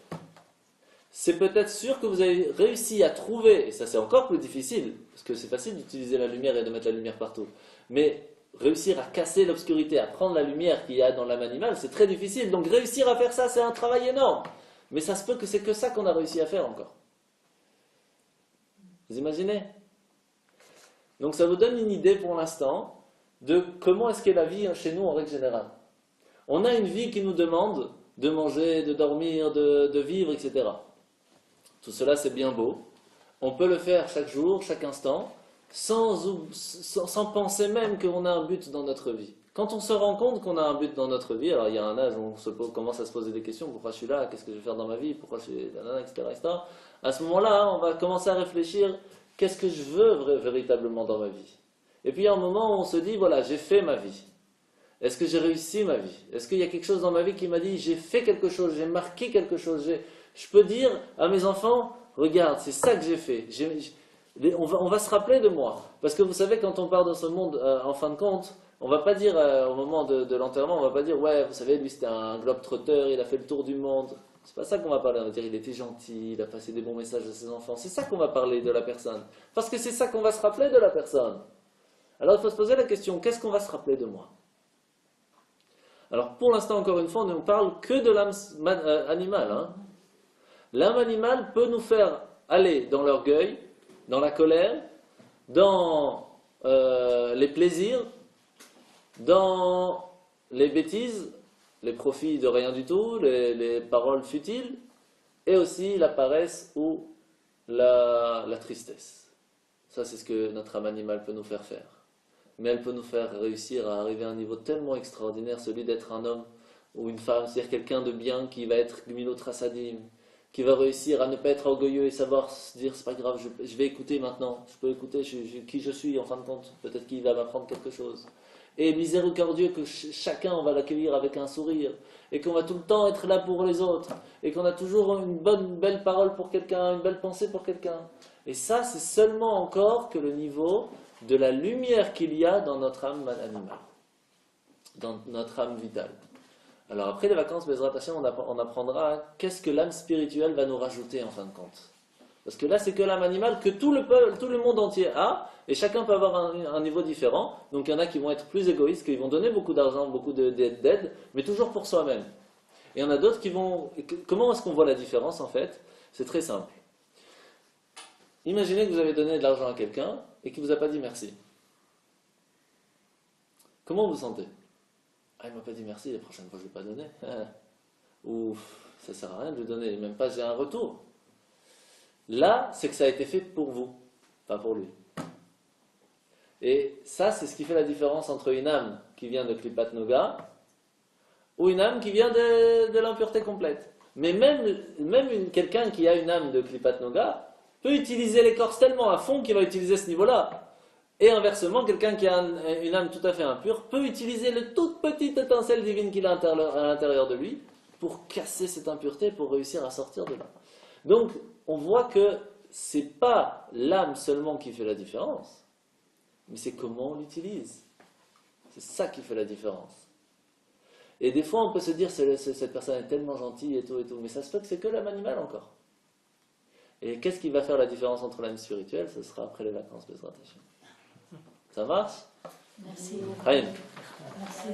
C'est peut-être sûr que vous avez réussi à trouver, et ça c'est encore plus difficile, parce que c'est facile d'utiliser la lumière et de mettre la lumière partout, mais réussir à casser l'obscurité, à prendre la lumière qu'il y a dans l'âme animale, c'est très difficile. Donc réussir à faire ça, c'est un travail énorme. Mais ça se peut que c'est que ça qu'on a réussi à faire encore. Vous imaginez? Donc ça vous donne une idée pour l'instant de comment est-ce qu'est la vie chez nous en règle générale. On a une vie qui nous demande de manger, de dormir, de vivre, etc. Tout cela c'est bien beau. On peut le faire chaque jour, chaque instant, sans penser même qu'on a un but dans notre vie. Quand on se rend compte qu'on a un but dans notre vie, alors il y a un âge où on commence à se poser des questions, pourquoi je suis là, qu'est-ce que je vais faire dans ma vie, pourquoi je suis là, etc., etc. À ce moment-là, on va commencer à réfléchir, qu'est-ce que je veux véritablement dans ma vie. Et puis il y a un moment où on se dit, voilà, j'ai fait ma vie. Est-ce que j'ai réussi ma vie? Est-ce qu'il y a quelque chose dans ma vie qui m'a dit, j'ai fait quelque chose, j'ai marqué quelque chose, je peux dire à mes enfants, regarde, c'est ça que j'ai fait. On va se rappeler de moi. Parce que vous savez, quand on part dans ce monde, en fin de compte, on va pas dire, au moment de l'enterrement, on va pas dire, ouais, vous savez, lui c'était un globe-trotteur, il a fait le tour du monde. C'est pas ça qu'on va parler, on va dire il était gentil, il a passé des bons messages à ses enfants. C'est ça qu'on va parler de la personne. Parce que c'est ça qu'on va se rappeler de la personne. Alors il faut se poser la question, qu'est-ce qu'on va se rappeler de moi? Alors pour l'instant, encore une fois, on ne parle que de l'âme animale. Hein. L'âme animale peut nous faire aller dans l'orgueil, dans la colère, dans les plaisirs, dans les bêtises, les profits de rien du tout, les paroles futiles, et aussi la paresse ou la tristesse. Ça, c'est ce que notre âme animale peut nous faire faire. Mais elle peut nous faire réussir à arriver à un niveau tellement extraordinaire, celui d'être un homme ou une femme, c'est-à-dire quelqu'un de bien qui va être Gmilut Chasadim, qui va réussir à ne pas être orgueilleux et savoir se dire c'est pas grave, je vais écouter maintenant, je peux écouter qui je suis en fin de compte, peut-être qu'il va m'apprendre quelque chose. Et miséricordieux que chacun on va l'accueillir avec un sourire, et qu'on va tout le temps être là pour les autres, et qu'on a toujours une belle parole pour quelqu'un, une belle pensée pour quelqu'un. Et ça, c'est seulement encore que le niveau de la lumière qu'il y a dans notre âme animale, dans notre âme vitale. Alors après les vacances, Bezrat Hashem, on apprendra qu'est-ce que l'âme spirituelle va nous rajouter en fin de compte. Parce que là, c'est que l'âme animale que tout le monde entier a, et chacun peut avoir un niveau différent. Donc il y en a qui vont être plus égoïstes, qui vont donner beaucoup d'argent, beaucoup d'aide, mais toujours pour soi-même. Et il y en a d'autres qui vont... Comment est-ce qu'on voit la différence en fait? C'est très simple. Imaginez que vous avez donné de l'argent à quelqu'un et qu'il ne vous a pas dit merci. Comment vous vous sentez? Ah, il ne m'a pas dit merci, la prochaine fois je ne vais pas donner. Ou ça ne sert à rien de lui donner, même pas j'ai un retour. Là, c'est que ça a été fait pour vous, pas pour lui. Et ça, c'est ce qui fait la différence entre une âme qui vient de Klipat Noga ou une âme qui vient de l'impureté complète. Mais même quelqu'un qui a une âme de Klipat Noga peut utiliser l'écorce tellement à fond qu'il va utiliser ce niveau-là. Et inversement, quelqu'un qui a une âme tout à fait impure peut utiliser le toute petite étincelle divine qu'il a à l'intérieur de lui pour casser cette impureté, pour réussir à sortir de là. Donc, on voit que c'est pas l'âme seulement qui fait la différence, mais c'est comment on l'utilise. C'est ça qui fait la différence. Et des fois, on peut se dire, cette personne est tellement gentille et tout, mais ça se peut que c'est que l'âme animale encore. Et qu'est-ce qui va faire la différence entre l'âme spirituelle? Ce sera après les vacances, Bezrat Hashem. Ça marche? Merci. Chaim. Merci.